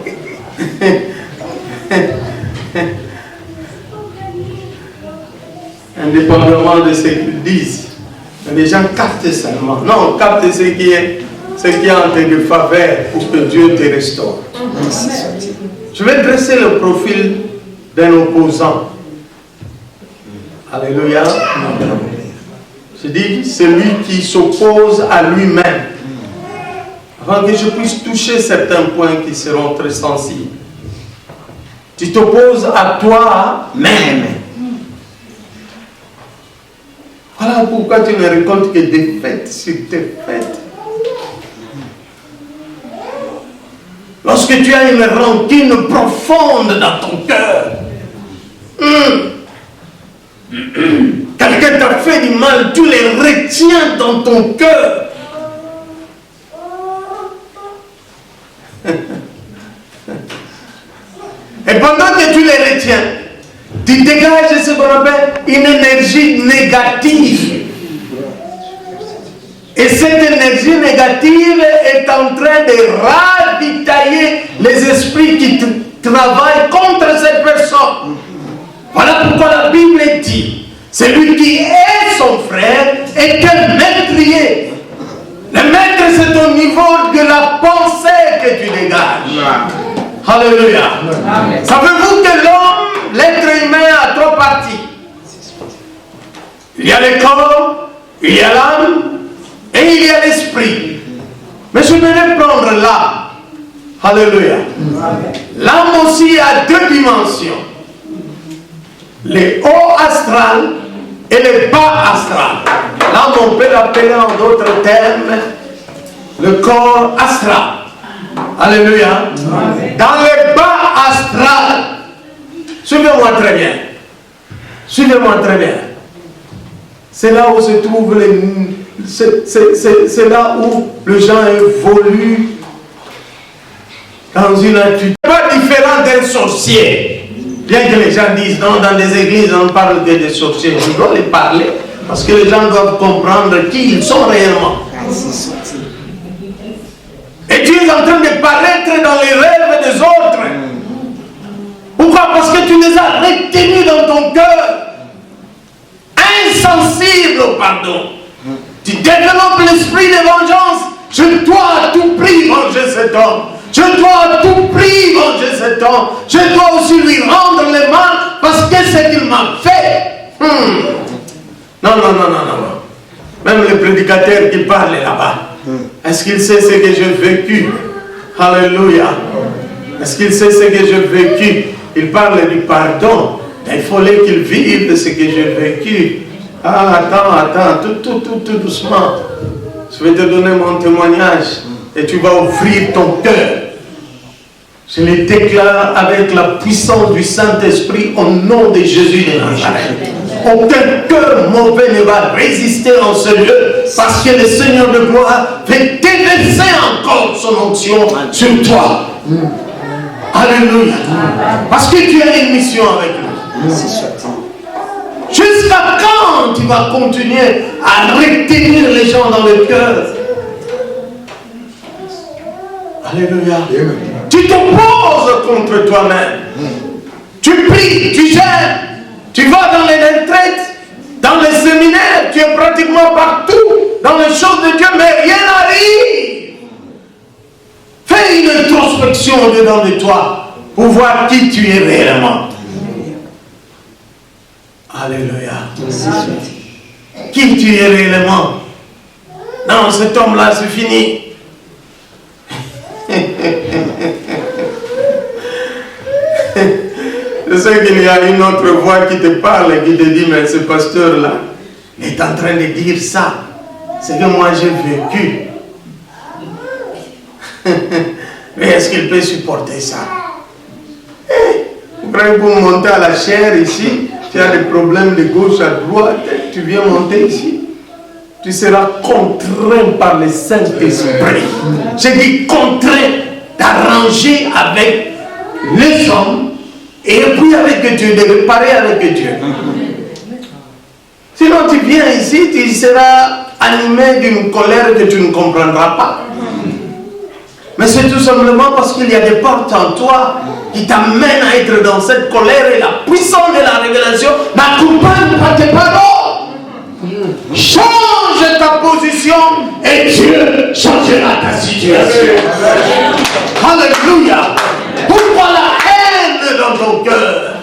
Indépendamment de ce qu'ils disent. Mais les gens captent seulement. Non, captent ce qui est entre de faveur pour que Dieu te restaure. Je vais dresser le profil d'un opposant. Alléluia. Je dis celui qui s'oppose à lui-même. Avant que je puisse toucher certains points qui seront très sensibles. Tu t'opposes à toi-même. Voilà pourquoi tu ne récoltes que défaite sur défaite. Lorsque tu as une rancune profonde dans ton cœur, quelqu'un t'a fait du mal, tu les retiens dans ton cœur. Et pendant que tu les retiens, tu dégages ce qu'on appelle une énergie négative. Et cette énergie négative est en train de ravitailler les esprits qui travaillent contre cette personne. Voilà pourquoi la Bible dit, celui qui est son frère est un maîtrier. Le maître, c'est au niveau de la pensée que tu dégages. Alléluia. Savez-vous que l'homme, l'être humain, a trois parties? Il y a le corps, il y a l'âme, et il y a l'esprit. Mais je vais prendre l'âme. Alléluia. L'âme aussi a deux dimensions. Le haut astral et le bas astral. L'âme, on peut l'appeler en d'autres termes le corps astral. Alléluia. Dans le bas astral, suivez-moi très bien. Suivez-moi très bien. C'est là où se trouvent les... C'est là où le gens évolue dans une attitude pas différente d'un sorcier. Bien que les gens disent non, dans des églises on parle que des sorciers, je dois les parler parce que les gens doivent comprendre qui ils sont réellement. Et tu es en train de paraître dans les rêves des autres. Pourquoi? Parce que tu les as retenus dans ton cœur, insensible au pardon. Tu développes l'esprit de vengeance. Je dois à tout prix venger cet homme. Je dois à tout prix venger cet homme. Je dois aussi lui rendre le mal parce que c'est ce qu'il m'a fait. Non. Même le prédicateur qui parle là-bas, est-ce qu'il sait ce que j'ai vécu? Alléluia. Est-ce qu'il sait ce que j'ai vécu? Il parle du pardon. Il fallait qu'il vive ce que j'ai vécu. Ah, attends, tout doucement. Je vais te donner mon témoignage et tu vas ouvrir ton cœur. Je le déclare avec la puissance du Saint-Esprit au nom de Jésus de Nazareth. Aucun cœur mauvais ne va résister en ce lieu parce que le Seigneur de gloire fait déverser encore son onction sur toi. Alléluia. Parce que tu as une mission avec lui. Jusqu'à quand tu vas continuer à retenir les gens dans le cœur? Alléluia. Tu t'opposes contre toi-même. Tu pries, tu gênes, tu vas dans les retraites, dans les séminaires, tu es pratiquement partout dans les choses de Dieu, mais rien n'arrive. Fais une introspection dedans de toi pour voir qui tu es réellement. Alléluia. Qui tu es réellement? Non, cet homme-là, c'est fini. Je sais qu'il y a une autre voix qui te parle et qui te dit, mais ce pasteur-là, il est en train de dire ça. C'est que moi j'ai vécu. Mais est-ce qu'il peut supporter ça? Vous croyez que pour monter à la chair ici, tu as des problèmes de gauche à droite, tu viens monter ici, tu seras contraint par le Saint-Esprit. J'ai dit contraint d'arranger avec les hommes et puis avec Dieu, de réparer avec Dieu. Sinon tu viens ici, tu seras animé d'une colère que tu ne comprendras pas. Mais c'est tout simplement parce qu'il y a des portes en toi qui t'amènent à être dans cette colère et la puissance de la révélation n'accompagne pas tes paroles. Change ta position et Dieu changera ta situation. Alléluia. Pourquoi la haine dans ton cœur?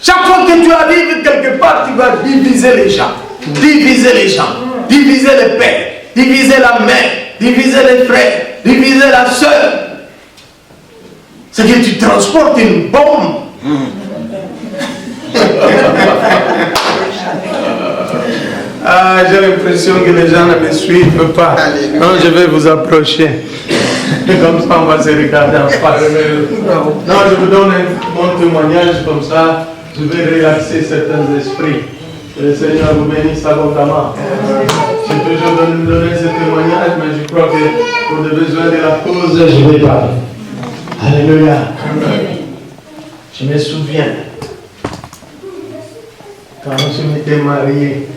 Chaque fois que tu arrives quelque part, tu vas diviser les gens. Diviser les gens. Diviser les pères. Diviser la mère. Diviser les frères. Diviser la sœur. C'est que tu transportes une bombe. Ah, j'ai l'impression que les gens ne me suivent pas. Non, je vais vous approcher. Comme ça, on va se regarder en face. Non, je vous donne mon témoignage comme ça. Je vais relaxer certains esprits. Que le Seigneur vous bénisse abondamment. J'ai toujours donné ce témoignage, mais je crois que pour les besoins de la cause, je vais parler. Alléluia. Je me souviens, quand je m'étais marié,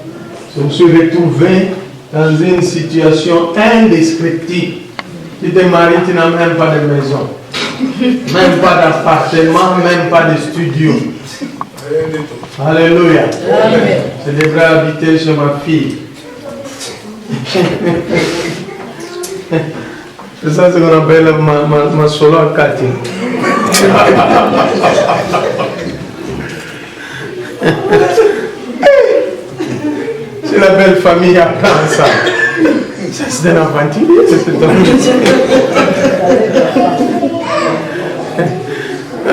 je me suis retrouvé dans une situation indescriptible. Tu t'es marié, tu n'as même pas de maison, même pas d'appartement, même pas de studio. Alléluia. Je devrais habiter chez ma fille. C'est ça ce qu'on appelle ma solo à Cathy. C'est la belle famille à prendre ça. Ça c'est un aventurier, c'est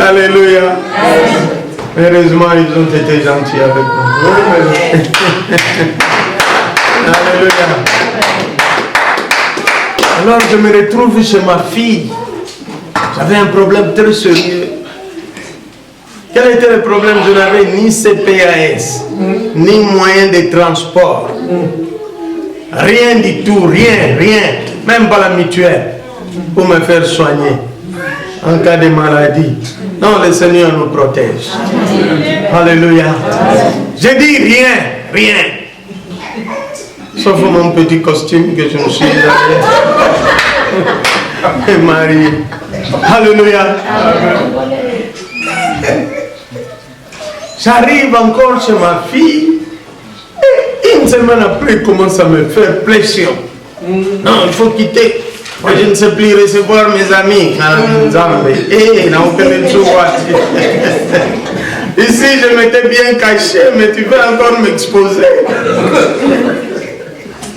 Alléluia. Heureusement, ils ont été gentils avec nous. Alléluia. Alors, je me retrouve chez ma fille. J'avais un problème très sérieux. Quel était le problème? Je n'avais ni CPAS, ni moyen de transport. Rien du tout, rien. Même pas la mutuelle pour me faire soigner en cas de maladie. Non, le Seigneur nous protège. Alléluia. J'ai dit rien. Sauf mon petit costume que je me suis et marié. Alléluia. J'arrive encore chez ma fille. Et une semaine après, il commence à me faire pression. Non, il faut quitter. Moi, je ne sais plus recevoir mes amis. Ici, je m'étais bien caché, mais tu veux encore m'exposer.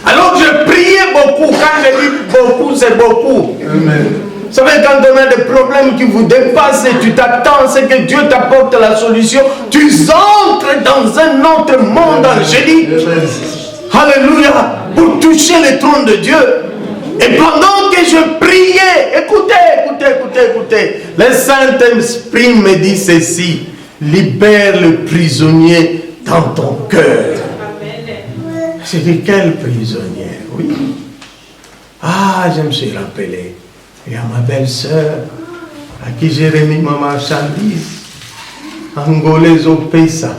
Alors, je priais beaucoup. Quand je dis beaucoup, c'est beaucoup. Amen. Vous savez, quand on a des problèmes qui vous dépassent et tu t'attends, c'est que Dieu t'apporte la solution. Tu entres dans un autre monde angélique. Alléluia. Pour toucher le trône de Dieu. Et pendant que je priais, écoutez, le Saint-Esprit me dit ceci: libère le prisonnier dans ton cœur. J'ai dit, quel prisonnier? Oui. Ah, je me suis rappelé. Il y a ma belle-sœur à qui j'ai remis ma marchandise. Angolais au Pesa.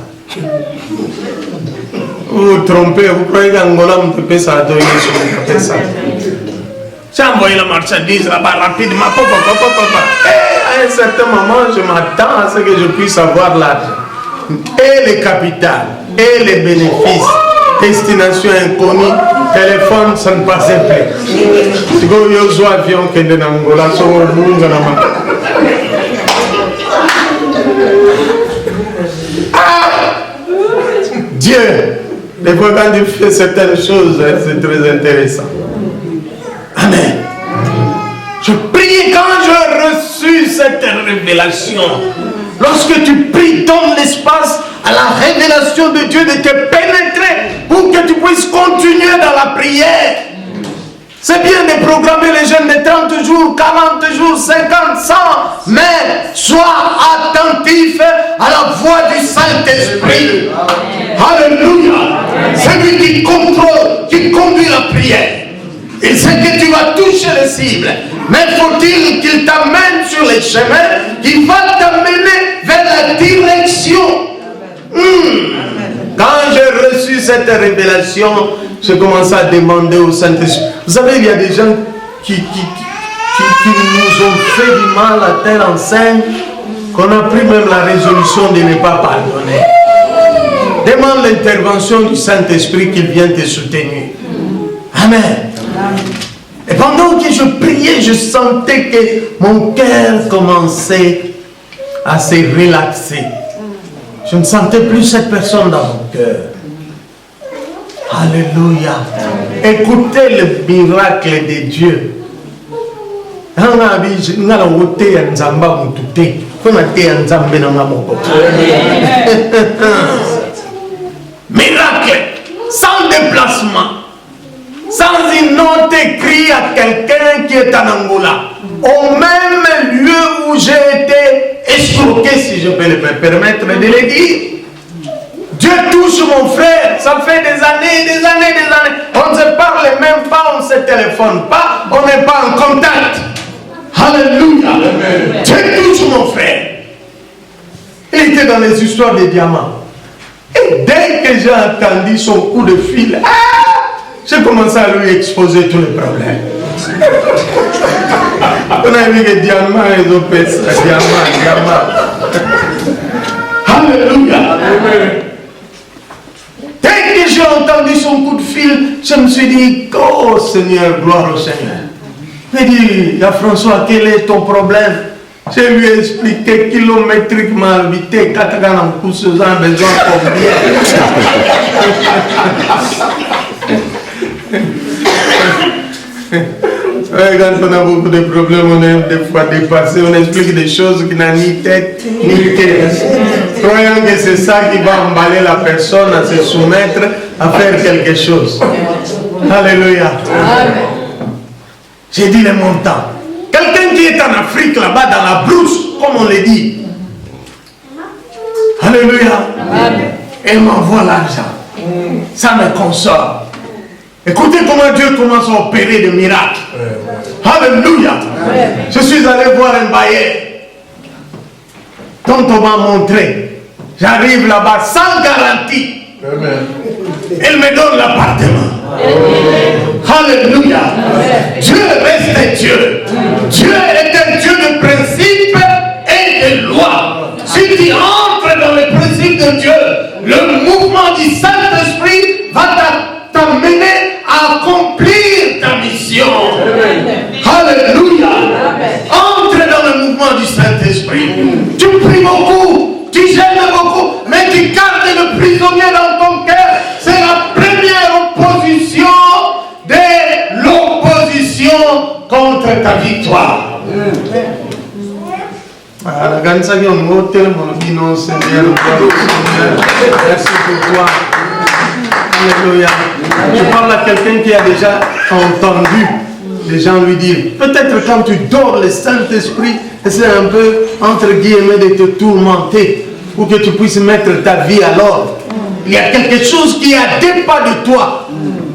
Vous vous trompez, vous croyez qu'Angola me fait ça à donner sur le Pesa. J'ai envoyé la marchandise là-bas rapidement. Et à un certain moment, je m'attends à ce que je puisse avoir l'argent. Et les capitales, et les bénéfices, destination inconnue, téléphone, ça ne passait plus. Si vous avez un avion qui est en Angola, c'est un monde. Dieu, des fois quand il fait certaines choses, c'est très intéressant. Amen. Je priais quand j'ai reçu cette révélation. Lorsque tu pries, donne l'espace à la révélation de Dieu de te pénétrer pour que tu puisses continuer dans la prière. C'est bien de programmer les jeunes de 30 jours, 40 jours, 50, 100, mais sois attentif à la voix du Saint-Esprit. Alléluia. C'est lui qui contrôle, qui conduit la prière. Il sait que tu vas toucher les cibles, mais faut-il qu'il t'amène sur les chemins qui va t'amener vers la direction. Quand j'ai reçu cette révélation, j'ai commencé à demander au Saint-Esprit. Vous savez, il y a des gens qui nous ont fait du mal à telle enseigne qu'on a pris même la résolution de ne pas pardonner. Demande l'intervention du Saint-Esprit qu'il vienne te soutenir. Amen. Et pendant que je priais, je sentais que mon cœur commençait à se relaxer. Je ne sentais plus cette personne dans mon cœur. Alléluia. Écoutez le miracle de Dieu. Miracle, sans déplacement, sans une note écrite à quelqu'un qui est en Angola, au même lieu où j'ai été escroqué, si je peux me permettre de le dire. Dieu touche mon frère, ça fait des années. On ne se parle même pas, on ne se téléphone pas, on n'est pas en contact. Alléluia. Dieu touche mon frère. Il était dans les histoires des diamants. Et dès que j'ai entendu son coup de fil, j'ai commencé à lui exposer tous les problèmes. On a vu que diamants, ils ont fait ça, diamants. Alléluia. Dès que j'ai entendu son coup de fil, je me suis dit, oh Seigneur, gloire au Seigneur. Il m'a dit, il y a François, quel est ton problème? Je lui ai expliqué kilométriquement, vite, Katagan, en besoin combien. Quand on a beaucoup de problèmes, on est des fois dépassé, on explique des choses qui n'ont ni tête ni queue. Croyant que c'est ça qui va emballer la personne à se soumettre à faire quelque chose. Alléluia. J'ai dit le montant. Quelqu'un qui est en Afrique là-bas dans la brousse, comme on le dit. Alléluia. Et m'envoie l'argent. Ça me console. Écoutez comment Dieu commence à opérer des miracles. Alléluia. Je suis allé voir un bailleur dont on m'a montré. J'arrive là-bas sans garantie. Il me donne l'appartement. Alléluia. Dieu reste Dieu. Dieu est un Dieu de principes et de lois. Si tu entres dans les principes de Dieu, le mouvement du Saint-Esprit va t'amener à accomplir ta mission. Alléluia. Entre dans le mouvement du Saint-Esprit. Tu pries beaucoup, tu gênes beaucoup, mais tu gardes le prisonnier dans ton cœur. C'est la première opposition de l'opposition contre ta victoire. Merci pour toi. Alléluia. Je parle à quelqu'un qui a déjà entendu les gens lui dire, peut-être quand tu dors, le Saint-Esprit essaie un peu, entre guillemets, de te tourmenter pour que tu puisses mettre ta vie à l'ordre. Il y a quelque chose qui a deux pas de toi.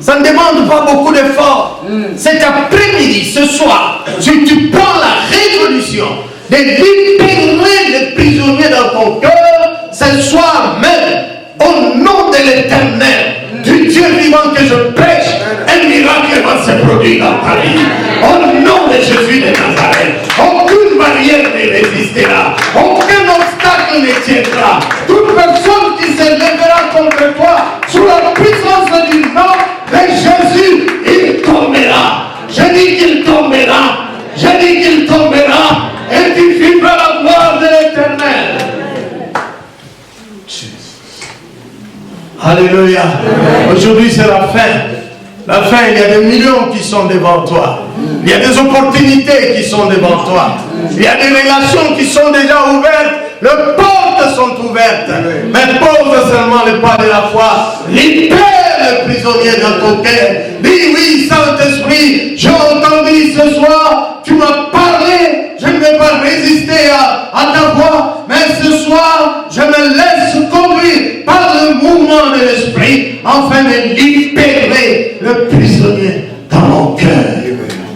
Ça ne demande pas beaucoup d'efforts. Cet après-midi, ce soir, si tu prends la résolution de libérer les prisonniers dans ton cœur, ce soir même, au nom de l'Éternel, du Dieu vivant que je prêche, un miracle va se produire dans ta vie. Au nom de Jésus de Nazareth, aucune barrière ne résistera, aucun obstacle ne tiendra. Toute personne qui se lèvera contre toi, sous la puissance du nom de Jésus, il tombera. Je dis qu'il tombera. Je dis qu'il tombera. Et tu vivras la gloire de l'Éternel. Alléluia. Aujourd'hui c'est la fin. La fin, il y a des millions qui sont devant toi. Il y a des opportunités qui sont devant toi. Il y a des relations qui sont déjà ouvertes. Les portes sont ouvertes. Mais pose seulement le pas de la foi. Libère le prisonnier dans ton cœur. Dis oui, Saint-Esprit, j'ai entendu ce soir, tu m'as parlé. Je ne vais pas résister à ta voix. Mais ce soir, je me laisse conduire par le mouvement de l'Esprit afin de libérer le prisonnier dans mon cœur.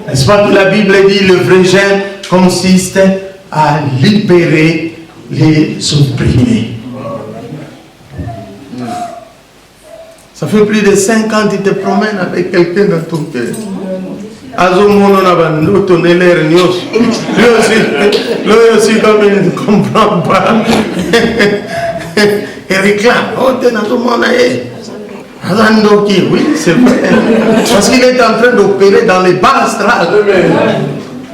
N'est-ce pas que la Bible dit le vrai jeûne consiste à libérer les opprimés. Ça fait plus de 5 ans que tu te promènes avec quelqu'un dans ton cœur. Lui aussi, comme il ne comprend pas, il réclame. Oh, t'es dans ton monde. Oui, c'est vrai. Parce qu'il est en train d'opérer dans les bas astrales.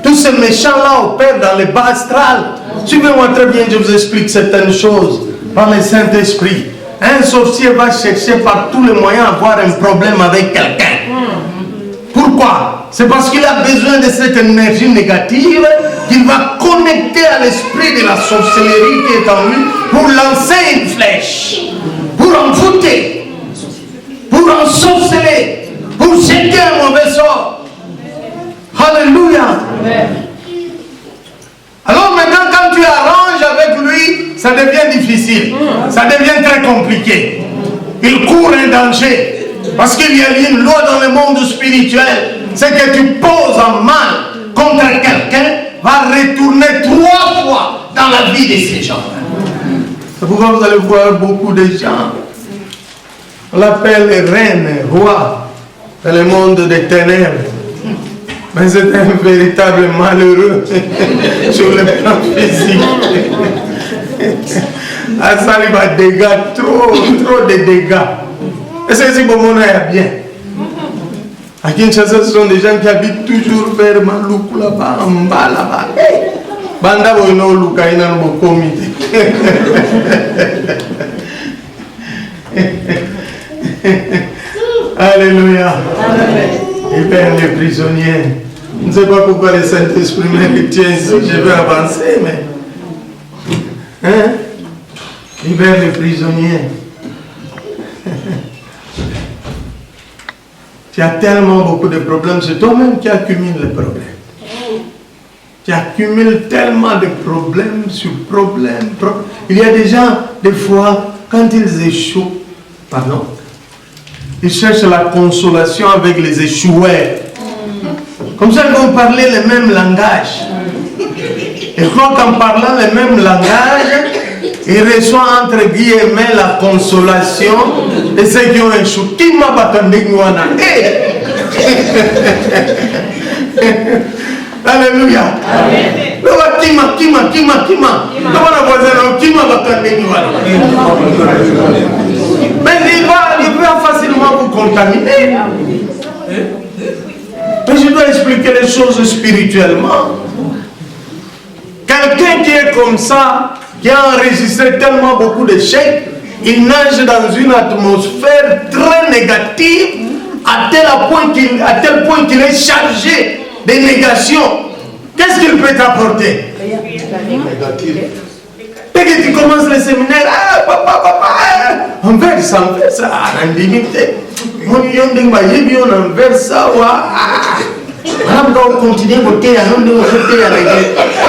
Tous ces méchants-là opèrent dans les bas astrales. Suivez-moi très bien, je vous explique certaines choses par le Saint-Esprit. Un sorcier va chercher par tous les moyens à avoir un problème avec quelqu'un. Pourquoi? C'est parce qu'il a besoin de cette énergie négative qu'il va connecter à l'esprit de la sorcellerie qui est en lui pour lancer une flèche, pour envoûter, pour ensorceler, pour jeter un mauvais sort. Alléluia. Alors maintenant, quand tu arranges avec lui, ça devient difficile. Ça devient très compliqué. Il court un danger. Parce qu'il y a une loi dans le monde spirituel. C'est que tu poses en mal contre quelqu'un, va retourner 3 fois dans la vie de ces gens. C'est pourquoi vous allez voir beaucoup de gens. On l'appelle reine, roi, dans le monde des ténèbres. Mais c'est un véritable malheureux sur le plan physique. Ça lui va dégâts, trop de dégâts. Et c'est ce que mon est bien. À Kinshasa, ce sont des gens qui habitent toujours vers Maluku là-bas, en bas là-bas. Banda Boino Lukaina no comité. Alléluia. Libère les prisonniers. Je ne sais pas pourquoi le Saint-Esprit me tient ici, je vais avancer, mais. Hein? Libère les prisonniers. Tu as tellement beaucoup de problèmes, c'est toi-même qui accumules les problèmes. Tu accumules tellement de problèmes sur problèmes. Il y a des gens, des fois, quand ils échouent, ils cherchent la consolation avec les échoueurs. Comme ça, ils vont parler le même langage. Et croient qu'en parlant le même langage, ils reçoivent entre guillemets la consolation de ceux qui ont échoué. Qui m'a battu? Alléluia. Mais il va facilement vous contaminer. Mais je dois expliquer les choses spirituellement. Quelqu'un qui est comme ça, qui a enregistré tellement beaucoup d'échecs, il nage dans une atmosphère très négative à tel point qu'il est chargé de négations. Qu'est-ce qu'il peut t'apporter? Négatif. Dès que tu commences le séminaire, on verse ça, en dignité. On verse ça, on continue à voter,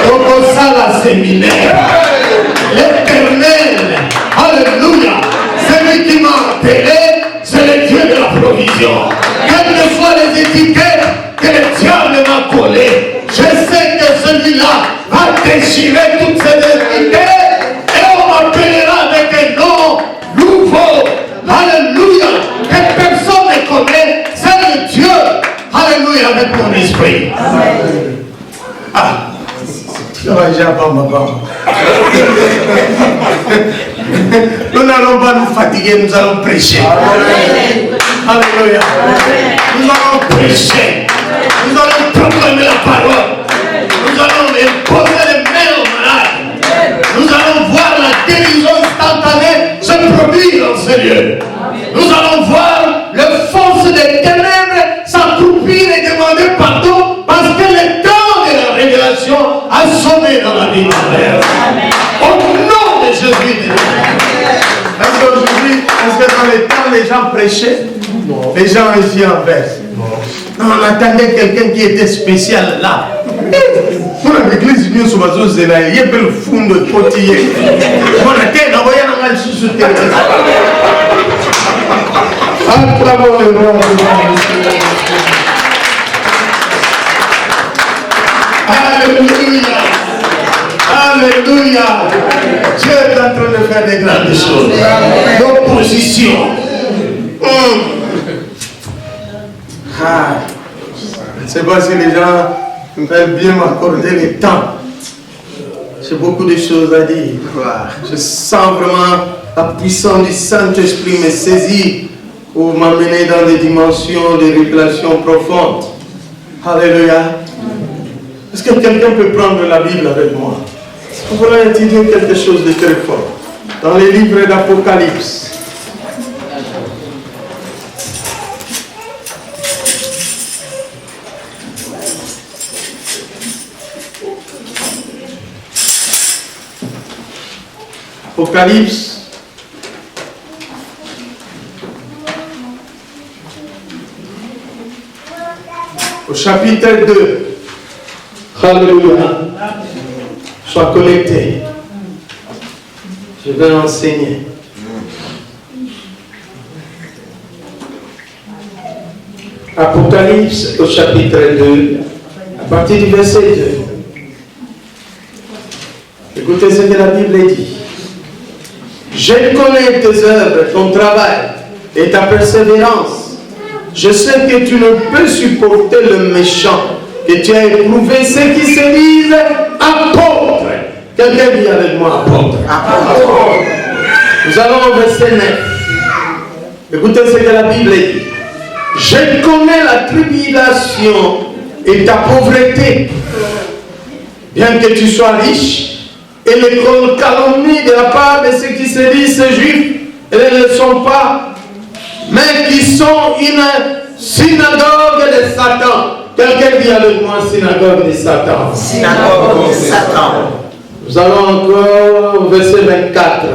on ça séminaire. L'Éternel, alléluia, celui qui m'a appelé, c'est le Dieu de la provision. déchirer toutes ces iniquités et on m'appellera avec un nom nouveau. Alléluia. Que personne ne connaît. C'est le Dieu. Alléluia avec mon esprit. Ah. Nous n'allons pas nous fatiguer, nous allons prêcher. Alléluia. Nous allons prêcher. Nous allons proclamer la parole. Nous allons imposer les mains aux malades. Nous allons voir la guérison instantanée se produire dans ce lieu. Nous allons voir les forces des ténèbres s'accroupir et demander pardon parce que le temps de la révélation a sonné dans la vie de ma mère. Au nom de Jésus. Est-ce qu'aujourd'hui, est-ce que dans les temps les gens prêchaient? Non. Les gens ici en verse. Non, on attendait quelqu'un qui était spécial là. Pour l'église, nous sommes tous là. Il y a le fond de côté. On a été envoyé dans le sous-terrain. Acclamons le roi. Alléluia. Alléluia. Dieu est en train de faire des grandes choses. L'opposition. Je ne sais pas si les gens veulent bien m'accorder le temps. J'ai beaucoup de choses à dire. Je sens vraiment la puissance du Saint-Esprit me saisir pour m'amener dans des dimensions de révélation profondes. Alléluia. Est-ce que quelqu'un peut prendre la Bible avec moi? Nous allons étudier quelque chose de très fort. Dans les livres d'Apocalypse. Apocalypse. Au chapitre 2. Alléluia. Sois connecté. Je vais enseigner. Apocalypse au chapitre 2, à partir du verset 2. Écoutez ce que la Bible dit. Je connais tes œuvres, ton travail et ta persévérance. Je sais que tu ne peux supporter le méchant, que tu as éprouvé ceux qui se disent apôtres. Quelqu'un dit avec moi apôtre. Nous allons au verset 9. Écoutez ce que la Bible dit. Je connais la tribulation et ta pauvreté. Bien que tu sois riche, et les calomnies de la part de ceux qui se disent juifs, et ne le sont pas, mais qui sont une synagogue de Satan. Quelqu'un dit avec moi synagogue de Satan. Synagogue de Satan. Nous allons encore au verset 24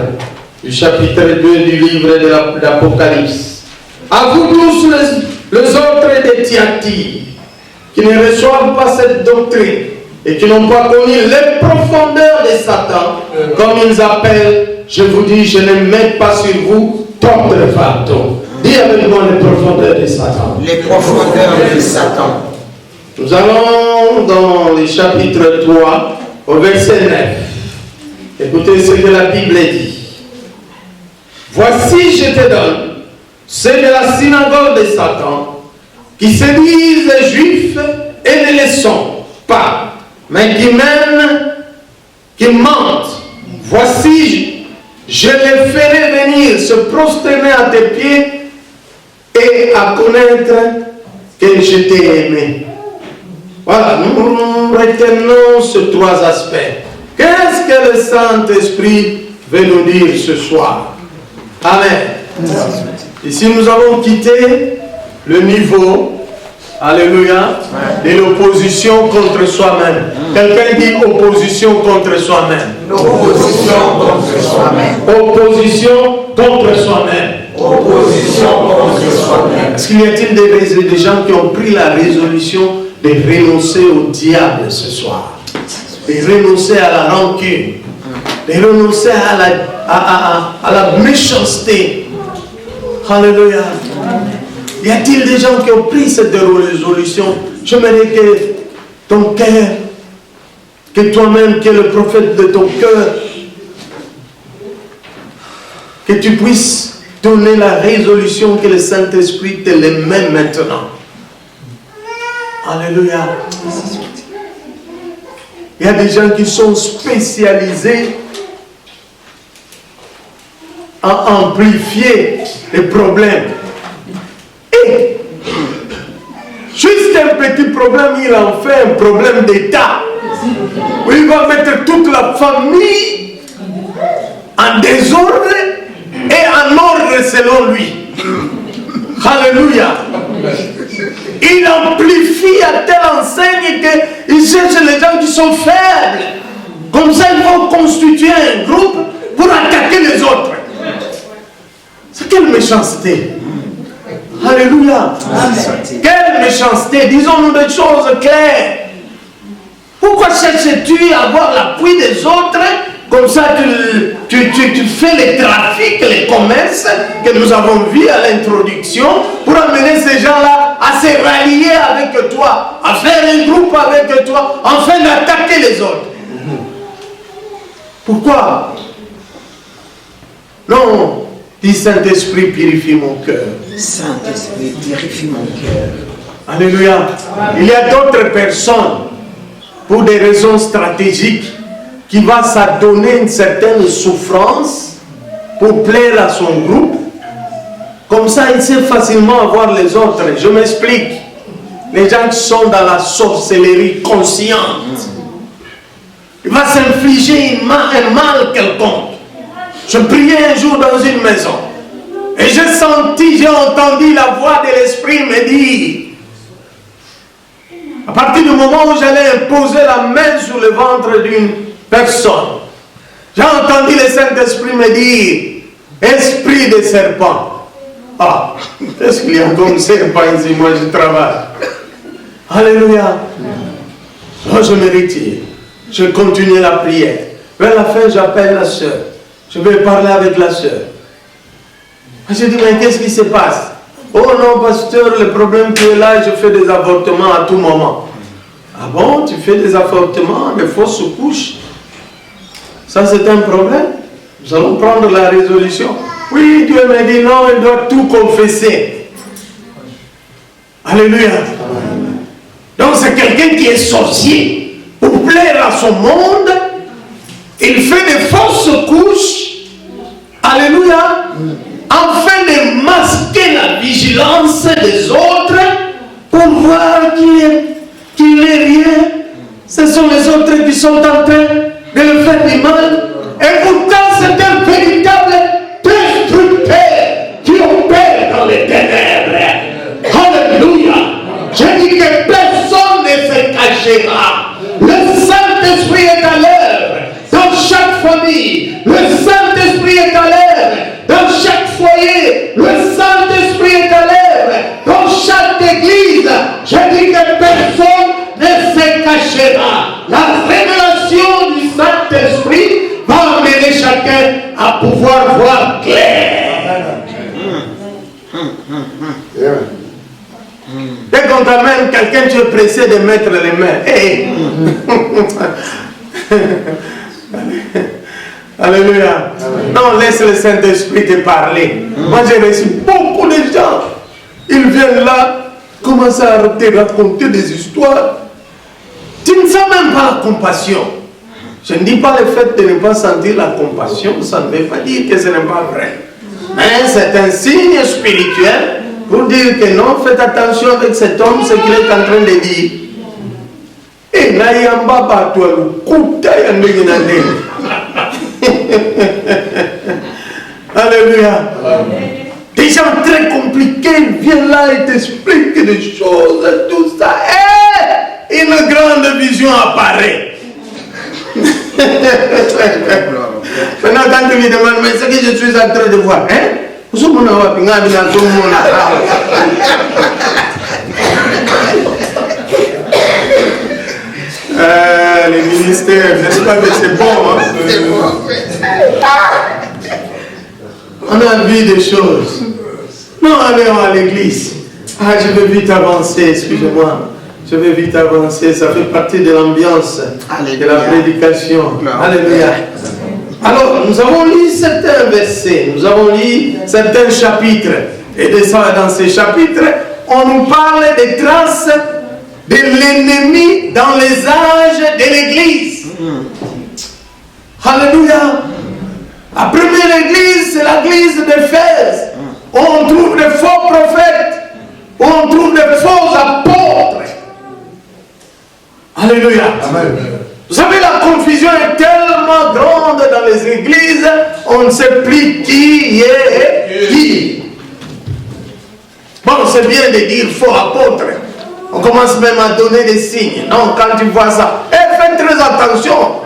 du chapitre 2 du livre de l'Apocalypse. À vous tous les autres des Thyatire, qui ne reçoivent pas cette doctrine et qui n'ont pas connu les profondeurs de Satan, comme ils appellent, je vous dis, je ne mets pas sur vous porte de fantôme. Dis avec moi les profondeurs de Satan. Les profondeurs de Satan. Nous allons dans le chapitre 3, au verset 9. Écoutez ce que la Bible dit. Voici, je te donne ceux de la synagogue de Satan qui se disent juifs et ne le sont pas, mais qui mènent, qui mentent. Voici, je les ferai venir se prosterner à tes pieds et à connaître que je t'ai aimé. Voilà, nous retenons ces trois aspects. Qu'est-ce que le Saint-Esprit veut nous dire ce soir? Amen. Ici, nous avons quitté le niveau, alléluia, de l'opposition contre soi-même. Quelqu'un dit opposition contre soi-même. Opposition contre soi-même. Opposition contre soi-même. Opposition contre soi-même. Est-ce qu'il y a-t-il des gens qui ont pris la résolution de renoncer au diable ce soir? De renoncer à la rancune, de renoncer à la méchanceté. Alléluia. Y a-t-il des gens qui ont pris cette résolution? J'aimerais que ton cœur que toi-même, qui es le prophète de ton cœur, que tu puisses donner la résolution que le Saint-Esprit te les met maintenant. Alléluia. Il y a des gens qui sont spécialisés à amplifier les problèmes. Et juste un petit problème, il en fait un problème d'État. Où il va mettre toute la famille en désordre et en ordre selon lui. Alléluia. Il amplifie à telle enseigne qu'il cherche les gens qui sont faibles. Comme ça, ils vont constituer un groupe pour attaquer les autres. C'est quelle méchanceté. Alléluia. Quelle méchanceté. Disons-nous des choses claires. Pourquoi cherches-tu à avoir l'appui des autres? Comme ça, tu fais les trafics, les commerces que nous avons vus à l'introduction pour amener ces gens-là à se rallier avec toi, à faire un groupe avec toi, afin d'attaquer les autres. Pourquoi? Non, dis Saint-Esprit, purifie mon cœur. Saint-Esprit, purifie mon cœur. Alléluia. Il y a d'autres personnes, pour des raisons stratégiques, qui va s'adonner une certaine souffrance pour plaire à son groupe. Comme ça, il sait facilement avoir les autres. Je m'explique. Les gens qui sont dans la sorcellerie consciente, il va s'infliger un mal quelconque. Je priais un jour dans une maison et j'ai entendu la voix de l'Esprit me dire, à partir du moment où j'allais imposer la main sur le ventre d'une personne, j'ai entendu le Saint-Esprit me dire, esprit de serpent. Ah, qu'est-ce qu'il y a comme serpent ici? Moi je travaille. Alléluia. Moi je me retire. Je continue la prière. Vers la fin, j'appelle la soeur. Je vais parler avec la soeur. Je dis, mais qu'est-ce qui se passe? Oh non, pasteur, le problème qui est là, je fais des avortements à tout moment. Ah bon, tu fais des avortements, des fausses couches? Ça, c'est un problème. Nous allons prendre la résolution. Oui, Dieu m'a dit non, il doit tout confesser. Alléluia. Donc, c'est quelqu'un qui est sorcier. Pour plaire à son monde, il fait des fausses couches. Alléluia. Afin de masquer la vigilance des autres pour voir qu'il n'est rien. Ce sont les autres qui sont en train de le faire du mal. Et pourtant, c'est un véritable destructeur qui opère dans les ténèbres. Alléluia. Je dis que personne ne se cachera. Le Saint-Esprit est à l'œuvre dans chaque famille. Le Saint-Esprit est à l'œuvre dans chaque foyer. Le Saint-Esprit est à l'œuvre dans chaque église. Je dis que personne ne se cachera. La révélation du Saint-Esprit va amener chacun à pouvoir voir clair. Dès qu'on t'amène quelqu'un, tu es pressé de mettre les mains. Hey. Alléluia. Non, laisse le Saint-Esprit te parler. Moi, j'ai reçu beaucoup de gens. Ils viennent là, commencent à te raconter des histoires. Tu ne sens même pas la compassion. Je ne dis pas le fait de ne pas sentir la compassion, ça ne veut pas dire que ce n'est pas vrai. Mais c'est un signe spirituel pour dire que non, faites attention avec cet homme, ce qu'il est en train de dire. Et Nayamba Batoualou, Koutaïa Ndeginandé. Alléluia. Des gens très compliqués viennent là et t'expliquent des choses, tout ça. Et une grande vision apparaît. Maintenant, quand tu lui demandes, mais ce que je suis en train de voir, hein? Les ministères, n'est-ce pas que c'est bon, hein? On a vu des choses. Non, allons à l'église. Ah, je veux vite avancer, excusez-moi. Je vais vite avancer, ça fait partie de l'ambiance de la prédication. Alléluia. Alors, nous avons lu certains versets, nous avons lu certains chapitres. Et dans ces chapitres, on nous parle des traces de l'ennemi dans les âges de l'Église. Alléluia. La première église, c'est l'église d'Éphèse. On trouve de faux prophètes, on trouve de faux apôtres. Alléluia. Amen. Vous savez, la confusion est tellement grande dans les églises, on ne sait plus qui est qui. Bon, c'est bien de dire faux apôtre. On commence même à donner des signes. Non, quand tu vois ça, faites très attention.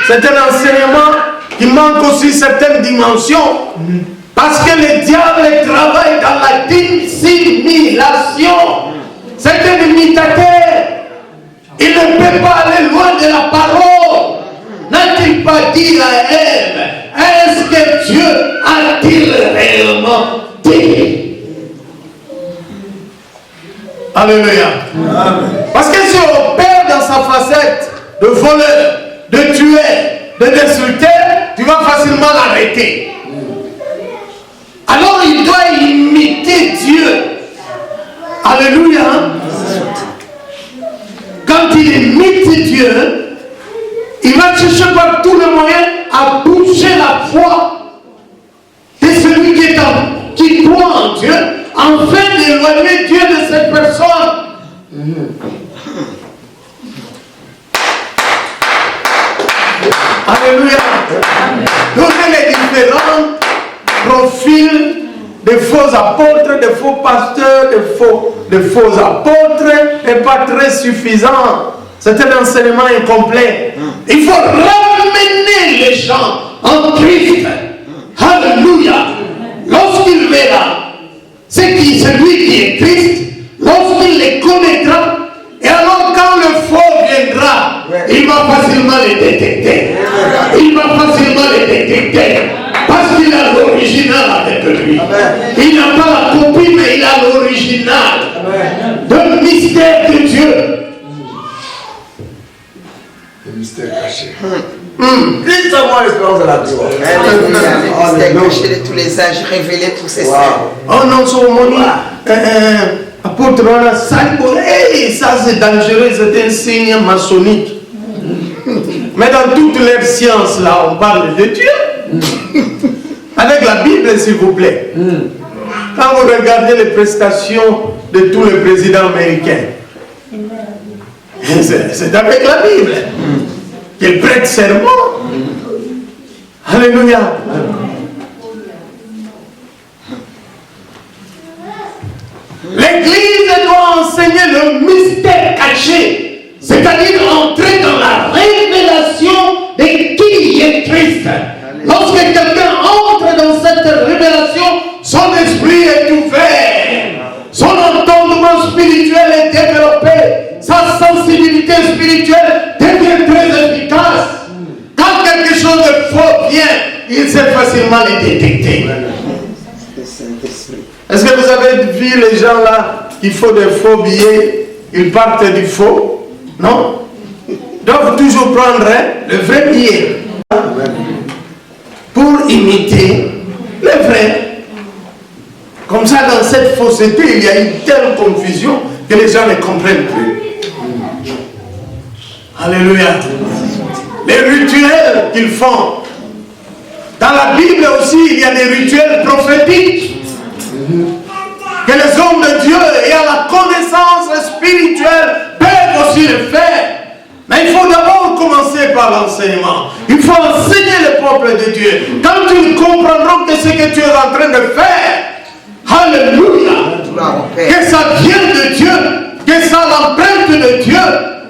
C'est un enseignement qui manque aussi certaines dimensions. Parce que le diable travaille dans la dissimulation. C'est un imitateur. Il ne peut pas aller loin de la parole. N'a-t-il pas dit à Ève, est-ce que Dieu a-t-il réellement dit? Alléluia. Parce que si on opère dans sa facette de voleur, de tueur, de destructeur, tu vas facilement l'arrêter. Alors il doit imiter Dieu. Alléluia. Quand il imite Dieu, il va chercher par tous les moyens à toucher la foi de celui qui croit en Dieu, afin d'éloigner Dieu de cette personne. Alléluia. Donc les différents profils de faux apôtres, de faux pasteurs, de faux apôtres n'est pas très suffisant. C'est un enseignement incomplet. Il faut ramener les gens en Christ. Alléluia. Lorsqu'il verra celui qui est Christ, lorsqu'il les connaîtra, et alors quand le faux viendra, il va facilement les détecter. Il va facilement les détecter. Parce qu'il a l'original avec lui. Il n'a pas la copie, mais il a l'original. Le mystère de Dieu. Le mystère caché. Christ a moi l'espérance de la gloire. Le mystère caché de tous les âges révélé pour ses saints. Oh non, apôtre, ça c'est dangereux, c'est un signe maçonnique. Mais dans toutes les sciences, là, on parle de Dieu. Avec la Bible, s'il vous plaît. Quand vous regardez les prestations de tous les présidents américains, c'est avec la Bible qu'ils prêtent serment. Alléluia. L'Église doit enseigner le mystère caché, c'est-à-dire entrer dans la révélation de qui est Christ. Lorsque quelqu'un entre dans cette révélation, son esprit est ouvert, son entendement spirituel est développé, sa sensibilité spirituelle devient très efficace. Quand quelque chose de faux vient, il sait facilement les détecter. Est-ce que vous avez vu les gens là qui font des faux billets, ils partent du faux? Non? Ils doivent toujours prendre le vrai billet pour imiter le vrai. Comme ça, dans cette fausseté, il y a une telle confusion que les gens ne comprennent plus. Alléluia. Les rituels qu'ils font. Dans la Bible aussi, il y a des rituels prophétiques que les hommes de Dieu ayant la connaissance spirituelle peuvent aussi le faire. Mais il faut d'abord commencer par l'enseignement. Il faut enseigner le peuple de Dieu. Quand ils comprendront que ce que tu es en train de faire, alléluia, que ça vient de Dieu, que ça l'empreinte de Dieu,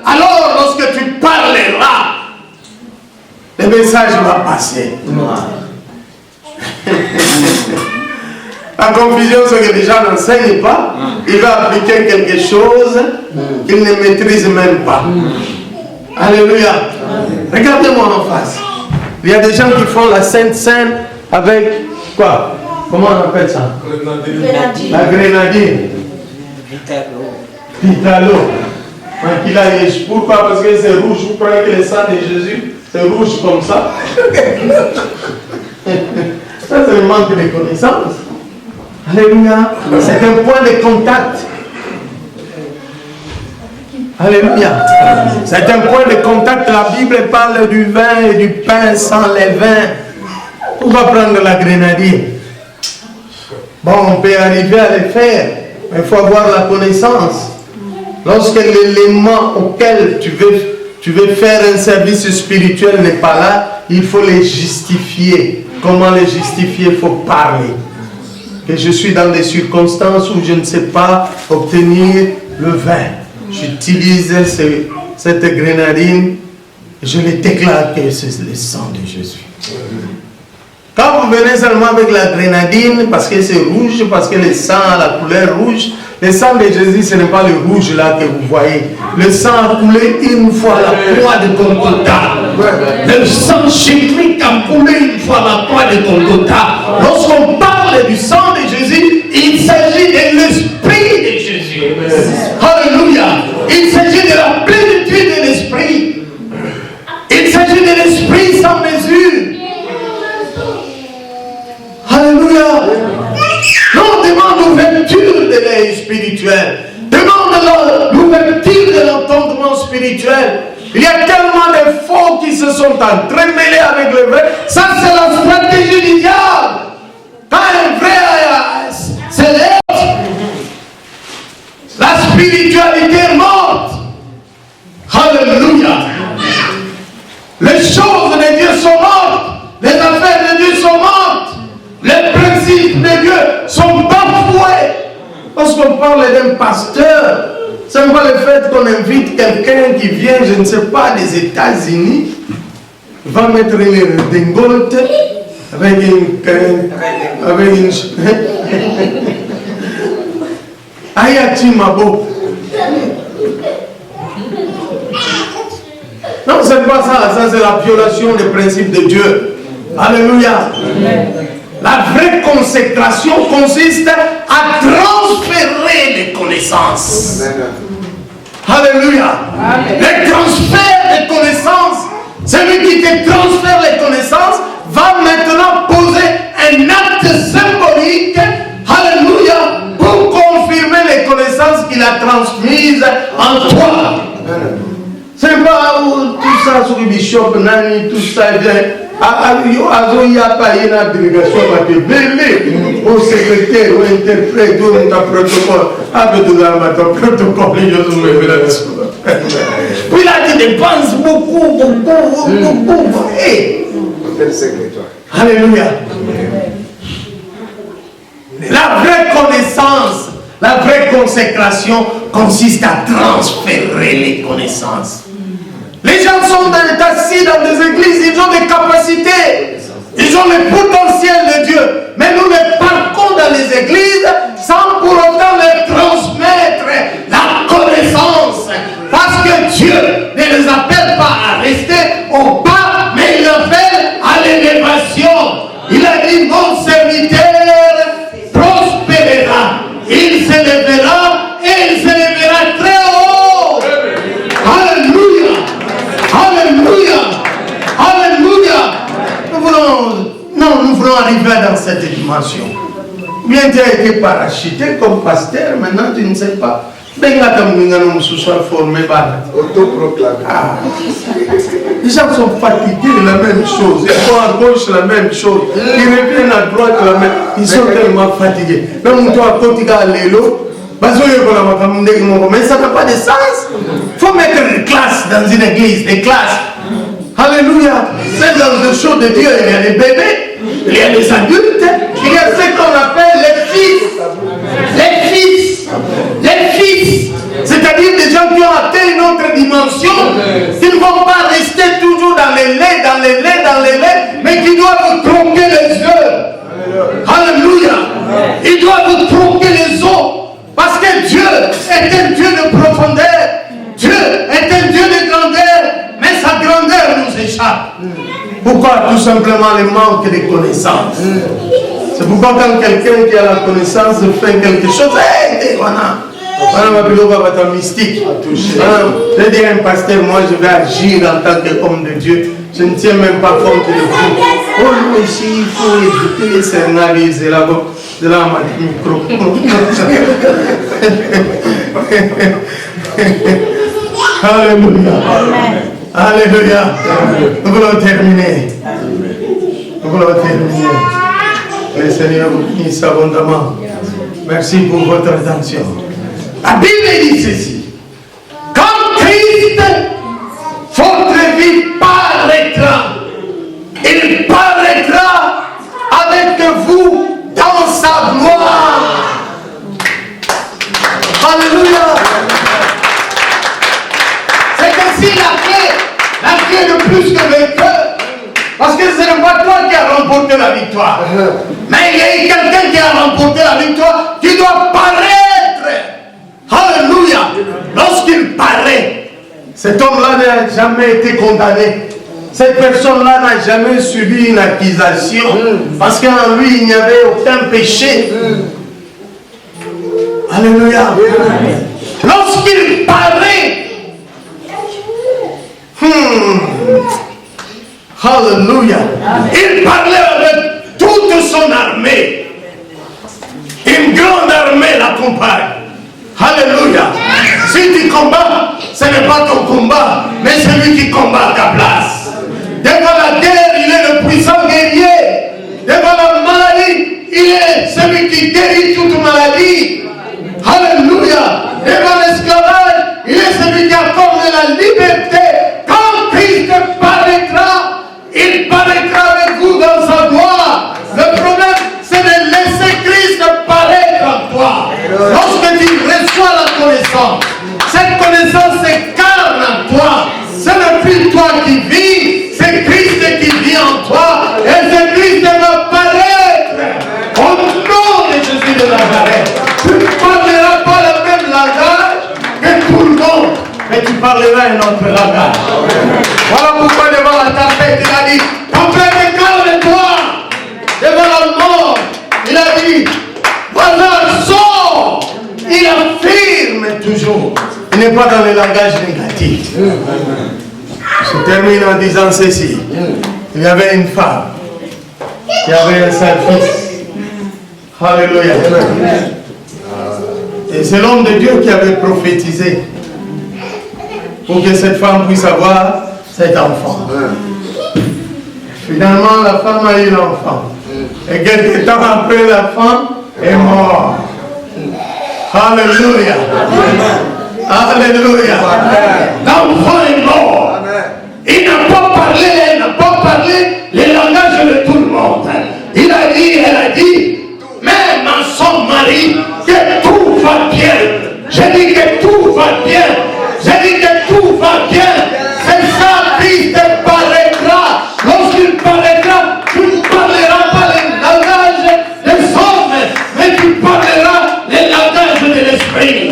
alors lorsque tu parleras, le message va passer. La confusion, c'est que les gens n'enseignent pas. Il va appliquer quelque chose qu'il ne maîtrise même pas. Alléluia. Regardez-moi en face. Il y a des gens qui font la Sainte Seine avec quoi? Comment on appelle ça? La grenadine. Vitalo. Pourquoi? Parce que c'est rouge. Vous croyez que le sang de Jésus, c'est rouge comme ça? Ça, c'est le manque de connaissance. Alléluia. C'est un point de contact. Alléluia. C'est un point de contact. La Bible parle du vin et du pain sans levain. Pourquoi prendre la grenadine? Bon, on peut arriver à le faire, mais il faut avoir la connaissance. Lorsque l'élément auquel tu veux faire un service spirituel n'est pas là, il faut les justifier. Comment les justifier? Il faut parler. Que je suis dans des circonstances où je ne sais pas obtenir le vin. J'utilise cette grenadine et je les déclare que c'est le sang de Jésus. Quand vous venez seulement avec la grenadine, parce que c'est rouge, parce que le sang a la couleur rouge, le sang de Jésus, ce n'est pas le rouge là que vous voyez. Le sang a coulé une fois à la croix de Golgotha. Le sang chimique a coulé une fois à la croix de Golgotha. Lorsqu'on parle du sang de Jésus, il s'agit de l'esprit de Jésus. Alléluia. Il s'agit de la plénitude de l'esprit. Il s'agit de l'esprit sans mesure. Alléluia. On demande l'ouverture de l'œil spirituel. Demande l'ouverture de l'entendement spirituel. Il y a tellement de faux qui se sont entremêlés avec le vrai. Ça, c'est la stratégie du diable. Quand un vrai s'élève, la spiritualité est morte. Alléluia. Les choses de Dieu sont mortes. Les affaires de Dieu sont mortes. Les principes de Dieu sont bafoués. Lorsqu'on parle d'un pasteur, ce n'est pas le fait qu'on invite quelqu'un qui vient, je ne sais pas, des États-Unis, va mettre une redingote avec une Ayati Mabo. Non, c'est pas ça. Ça, c'est la violation des principes de Dieu. Alléluia. La vraie consécration consiste à transférer les connaissances. Alléluia. Le transfert des connaissances, celui qui te transfère les connaissances va maintenant poser un acte symbolique. Alléluia. Pour confirmer les connaissances qu'il a transmises en toi. C'est pas où tout ça sur le bishop, nani, tout ça vient. Il n'y a pas une délégation au secrétaire, au interprète, au protocole. Avec tout le protocole, puis là, tu dépenses beaucoup. Alléluia. La vraie connaissance, la vraie consécration consiste à transférer les connaissances. Les gens sont assis dans des églises, ils ont des capacités, ils ont le potentiel de Dieu. Mais nous les parquons dans les églises sans pour autant leur transmettre la connaissance. Parce que Dieu ne les appelle pas à rester au bas, mais il les appelle à l'élévation. Il a dit, mon serviteur prospérera, il s'élèvera et il s'élèvera très haut. Alléluia. Alléluia. Alléluia. Nous voulons arriver dans cette dimension. Bien, tu as été parachuté comme pasteur, maintenant tu ne sais pas. Les gens sont fatigués de la même chose. Ils vont à gauche la même chose. Ils reviennent à droite la même. Ils sont tellement fatigués. Même toi, quand tu as l'élo, mais ça n'a pas de sens. Il faut mettre des classes dans une église, des classes. Alléluia. C'est dans le show de Dieu, il y a des bébés, il y a des adultes, il y a ce qu'on appelle les fils. Les fils. Les fils. C'est-à-dire des gens qui ont atteint une autre dimension, qui ne vont pas rester toujours dans les laits, mais qui doivent tronquer les yeux. Alléluia. Ils doivent tronquer les os. Parce que Dieu est un Dieu de profondeur. Dieu est un Dieu de grandeur. Mais sa grandeur nous échappe. Pourquoi? Tout simplement le manque de connaissances. C'est pourquoi quand quelqu'un qui a la connaissance fait quelque chose, Un mystique. Je dis à un pasteur, moi je vais agir en tant qu'homme de Dieu. Je ne tiens même pas compte de vous. Oh non, ici il faut écouter les scénarios de la micro. Alléluia. Alléluia. Nous voulons terminer. Nous voulons terminer. Le Seigneur vous bénisse abondamment. Merci pour votre attention. La Bible dit ceci. Quand Christ, votre vie paraîtra, il paraîtra avec vous dans sa gloire. Alléluia. C'est ainsi la clé de plus que vainqueur. Parce que ce n'est pas toi qui as remporté la victoire. Mais il y a eu quelqu'un qui a remporté la victoire qui doit paraître. Alléluia. Lorsqu'il paraît, cet homme-là n'a jamais été condamné. Cette personne-là n'a jamais subi une accusation. Parce qu'en lui, il n'y avait aucun péché. Alléluia. Lorsqu'il paraît, Alléluia. Il parlait avec toute son armée. Une grande armée l'accompagne. Alléluia. Si tu combats, ce n'est pas ton combat, mais celui qui combat à ta place. Devant la guerre, il est le puissant guerrier. Devant la maladie, il est celui qui guérit toute maladie. Alléluia. Devant l'esclavage, il est celui qui accorde la liberté. Quand Christ paraîtra, il paraîtra avec vous dans sa gloire. Le problème, c'est de laisser Christ paraître en toi. Lorsque tu reçois la connaissance, cette connaissance s'incarne en toi. Ce n'est plus toi qui vis, c'est Christ qui vit en toi. Et c'est Christ qui va paraître. Au nom de Jésus de Nazareth, tu ne parleras pas le même langage que tout le monde, mais tu parleras un autre langage. Voilà pourquoi devant la tempête, il a dit, tempête, calme-toi. Devant la mort, il a dit, voilà, sors. Il affirme toujours. Il n'est pas dans le langage négatif. Je termine en disant ceci. Il y avait une femme qui avait un seul fils. Alléluia. Et c'est l'homme de Dieu qui avait prophétisé pour que cette femme puisse avoir cet enfant. Finalement, la femme a eu l'enfant. Et quelques temps après, la femme est morte. Alléluia. Alléluia. L'enfant est mort. Il n'a pas parlé le langage de tout le monde. Il a dit, elle a dit, même à son mari, que tout va bien. J'ai dit que tout va bien. J'ai dit que tout va bien. C'est ça, Christ paraîtra. Lorsqu'il paraîtra, tu ne parleras pas le langage des hommes, mais tu parleras le langage de l'esprit.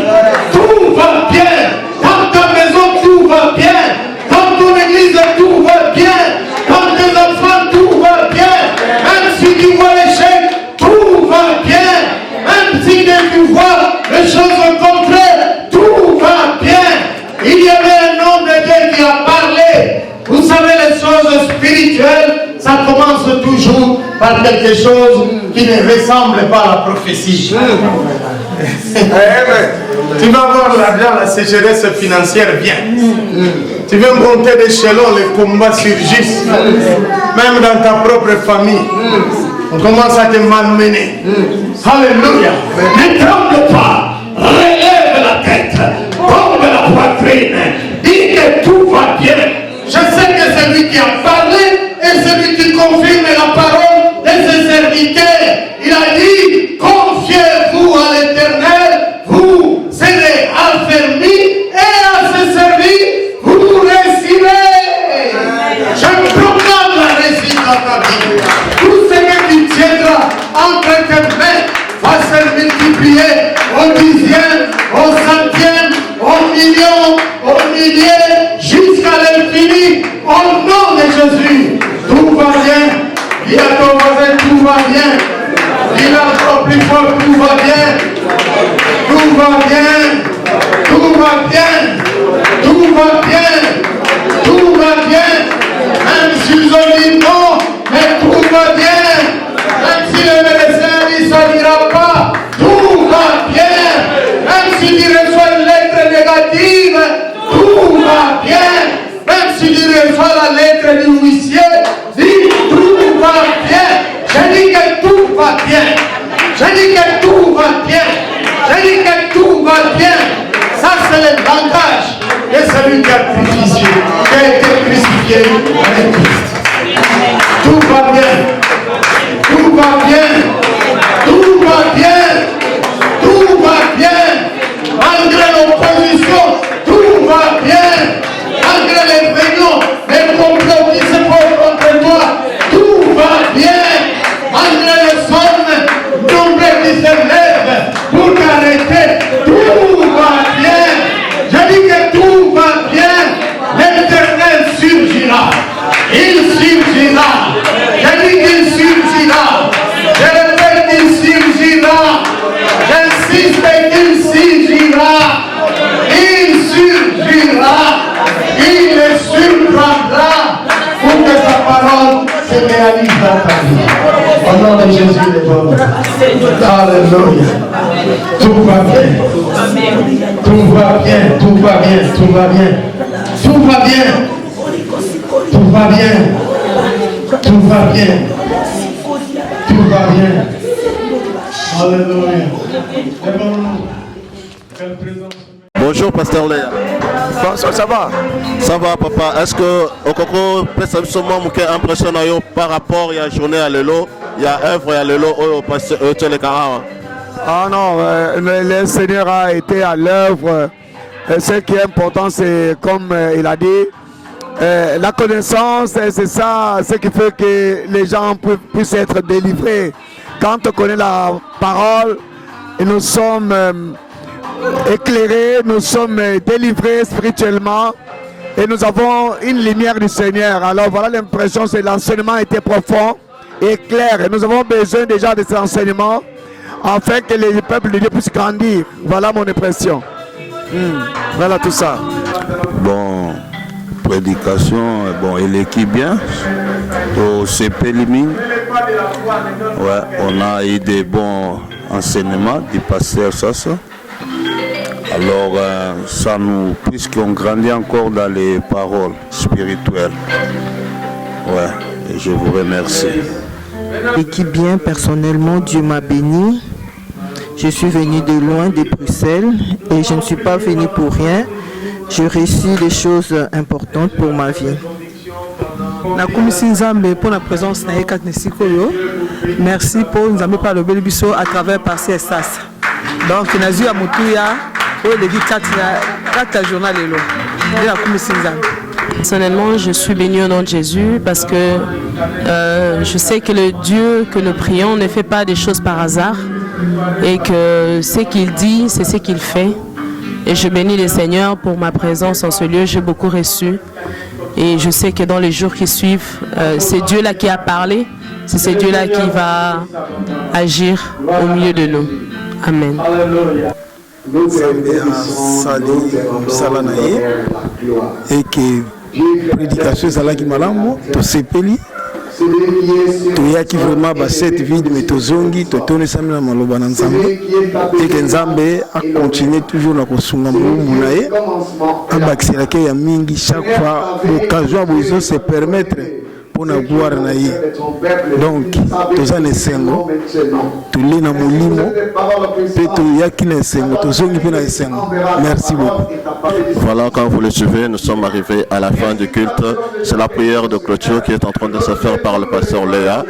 Tout va bien. Dans ta maison, tout va bien. Dans ton église, tout va bien. Dans tes enfants, tout va bien. Même si tu vois l'échec, tout va bien. Même si tu vois les choses contraires, tout va bien. Il y avait un homme de Dieu qui a parlé. Vous savez, les choses spirituelles, ça commence toujours par quelque chose qui ne ressemble pas à la prophétie. Tu vas voir l'argent, la sécheresse financière vient. Tu veux monter d'échelon, les combats surgissent. Même dans ta propre famille. On commence à te malmener. Alléluia. Ne tremble pas. Relève la tête. Tombe la poitrine. Dis que tout va bien. Je sais que c'est lui qui a parlé et celui qui confirme la parole de ses serviteurs. Il a dit, confiez-vous à l'Éternel, vous serez affermis et à se servir, vous réussirez. Je proclame la réussite dans ta vie. Tout ce que tu tiendras entre tes mains va se multiplier au dixième, au centième, au million, au millier, jusqu'à l'infini, au nom de Jésus. Tout va bien. Dis à ton voisin, tout va bien. Dis encore plus fort, tout va bien. Tout va bien. Tout va bien. Tout va bien. Tout va bien. Même s'ils ont dit non, mais tout va bien. Même si le médecin dit ça n'ira pas, tout va bien. Même si tu reçois une lettre négative, tout va bien. Même si tu reçois la lettre du huissier, dis tout va bien. Je dis que tout va bien. Je dis que tout va bien. Je dis que tout va bien. Ça c'est le langage de celui qui a crucifié, qui a été crucifié avec Christ. Tout va bien. Tout va bien. Tout va bien. Tout va bien. Malgré l'opposition, tout va bien. Malgré les réunions, les complots qui se posent contre toi, tout va bien. Malgré les hommes nombreux qui se lèvent pour t'arrêter, tout va bien. Je dis que tout va bien. L'Éternel surgira. Il surgira. Je dis qu'il surgira. Je répète qu'il surgira. J'insiste qu'il surgira. Il surgira. Il le surprendra pour que sa parole se réalise dans ta vie. Au nom de Jésus le bon. Alléluia. Tout va bien. Tout va bien. Tout va bien. Tout va bien. Tout va bien. Tout va bien. Tout va bien. Tout va bien. Alléluia. Bonjour, Pasteur Léa. Bonsoir, ça va? Ça va, papa? Est-ce que Okoko peut seulement me impressionner par rapport à la journée à l'élo? Il y a œuvre à l'élo au pasteur le Carara. Ah non, le Seigneur a été à l'œuvre. Ce qui est important, c'est comme il a dit, la connaissance, c'est ça, ce qui fait que les gens puissent être délivrés. Quand on connaît la parole, et nous sommes éclairés, nous sommes délivrés spirituellement et nous avons une lumière du Seigneur. Alors voilà l'impression, c'est l'enseignement était profond et clair. Et nous avons besoin déjà de cet enseignement afin que les peuples de Dieu puissent grandir. Voilà mon impression. Voilà tout ça. Bon, prédication, bon, il équipe bien. Au CP Liming, ouais, on a eu des bons enseignements du pasteur Sassa. Alors, ça nous, puisqu'on grandit encore dans les paroles spirituelles. Ouais, et je vous remercie. Équipe bien, personnellement, Dieu m'a béni. Je suis venu de loin, de Bruxelles, et je ne suis pas venu pour rien. J'ai reçu des choses importantes pour ma vie. Merci pour nous amener par le Bélibiso à travers Parsi et Sas. Donc, nous avons eu pour les 4 journal. Personnellement, je suis bénie au nom de Jésus parce que je sais que le Dieu que nous prions ne fait pas des choses par hasard et que ce qu'il dit, c'est ce qu'il fait. Et je bénis le Seigneur pour ma présence en ce lieu. J'ai beaucoup reçu et je sais que dans les jours qui suivent, c'est Dieu-là qui a parlé. C'est ce Dieu-là qui va agir au milieu de nous. Amen. Et que prédication ezalaki malamu tosepeli toyaki vraiment cette vide mais tozongi totonisami na maloba na Nzambe eke Nzambe akontinue toujours na kosunga mbumbu na ye abakiselaki ya mingi chaque fois l'occasion bozo se permettre pour la gloire na ye. Donc toza na esengo toli na molimo pe toyaki na esengo tozongi pe na esengo. Merci beaucoup. Voilà, quand vous le suivez, nous sommes arrivés à la fin du culte. C'est la prière de clôture qui est en train de se faire par le pasteur Léa.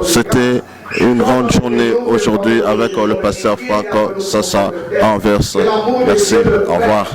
C'était une grande journée aujourd'hui avec le pasteur Franco Sassa à Anvers. Merci, au revoir.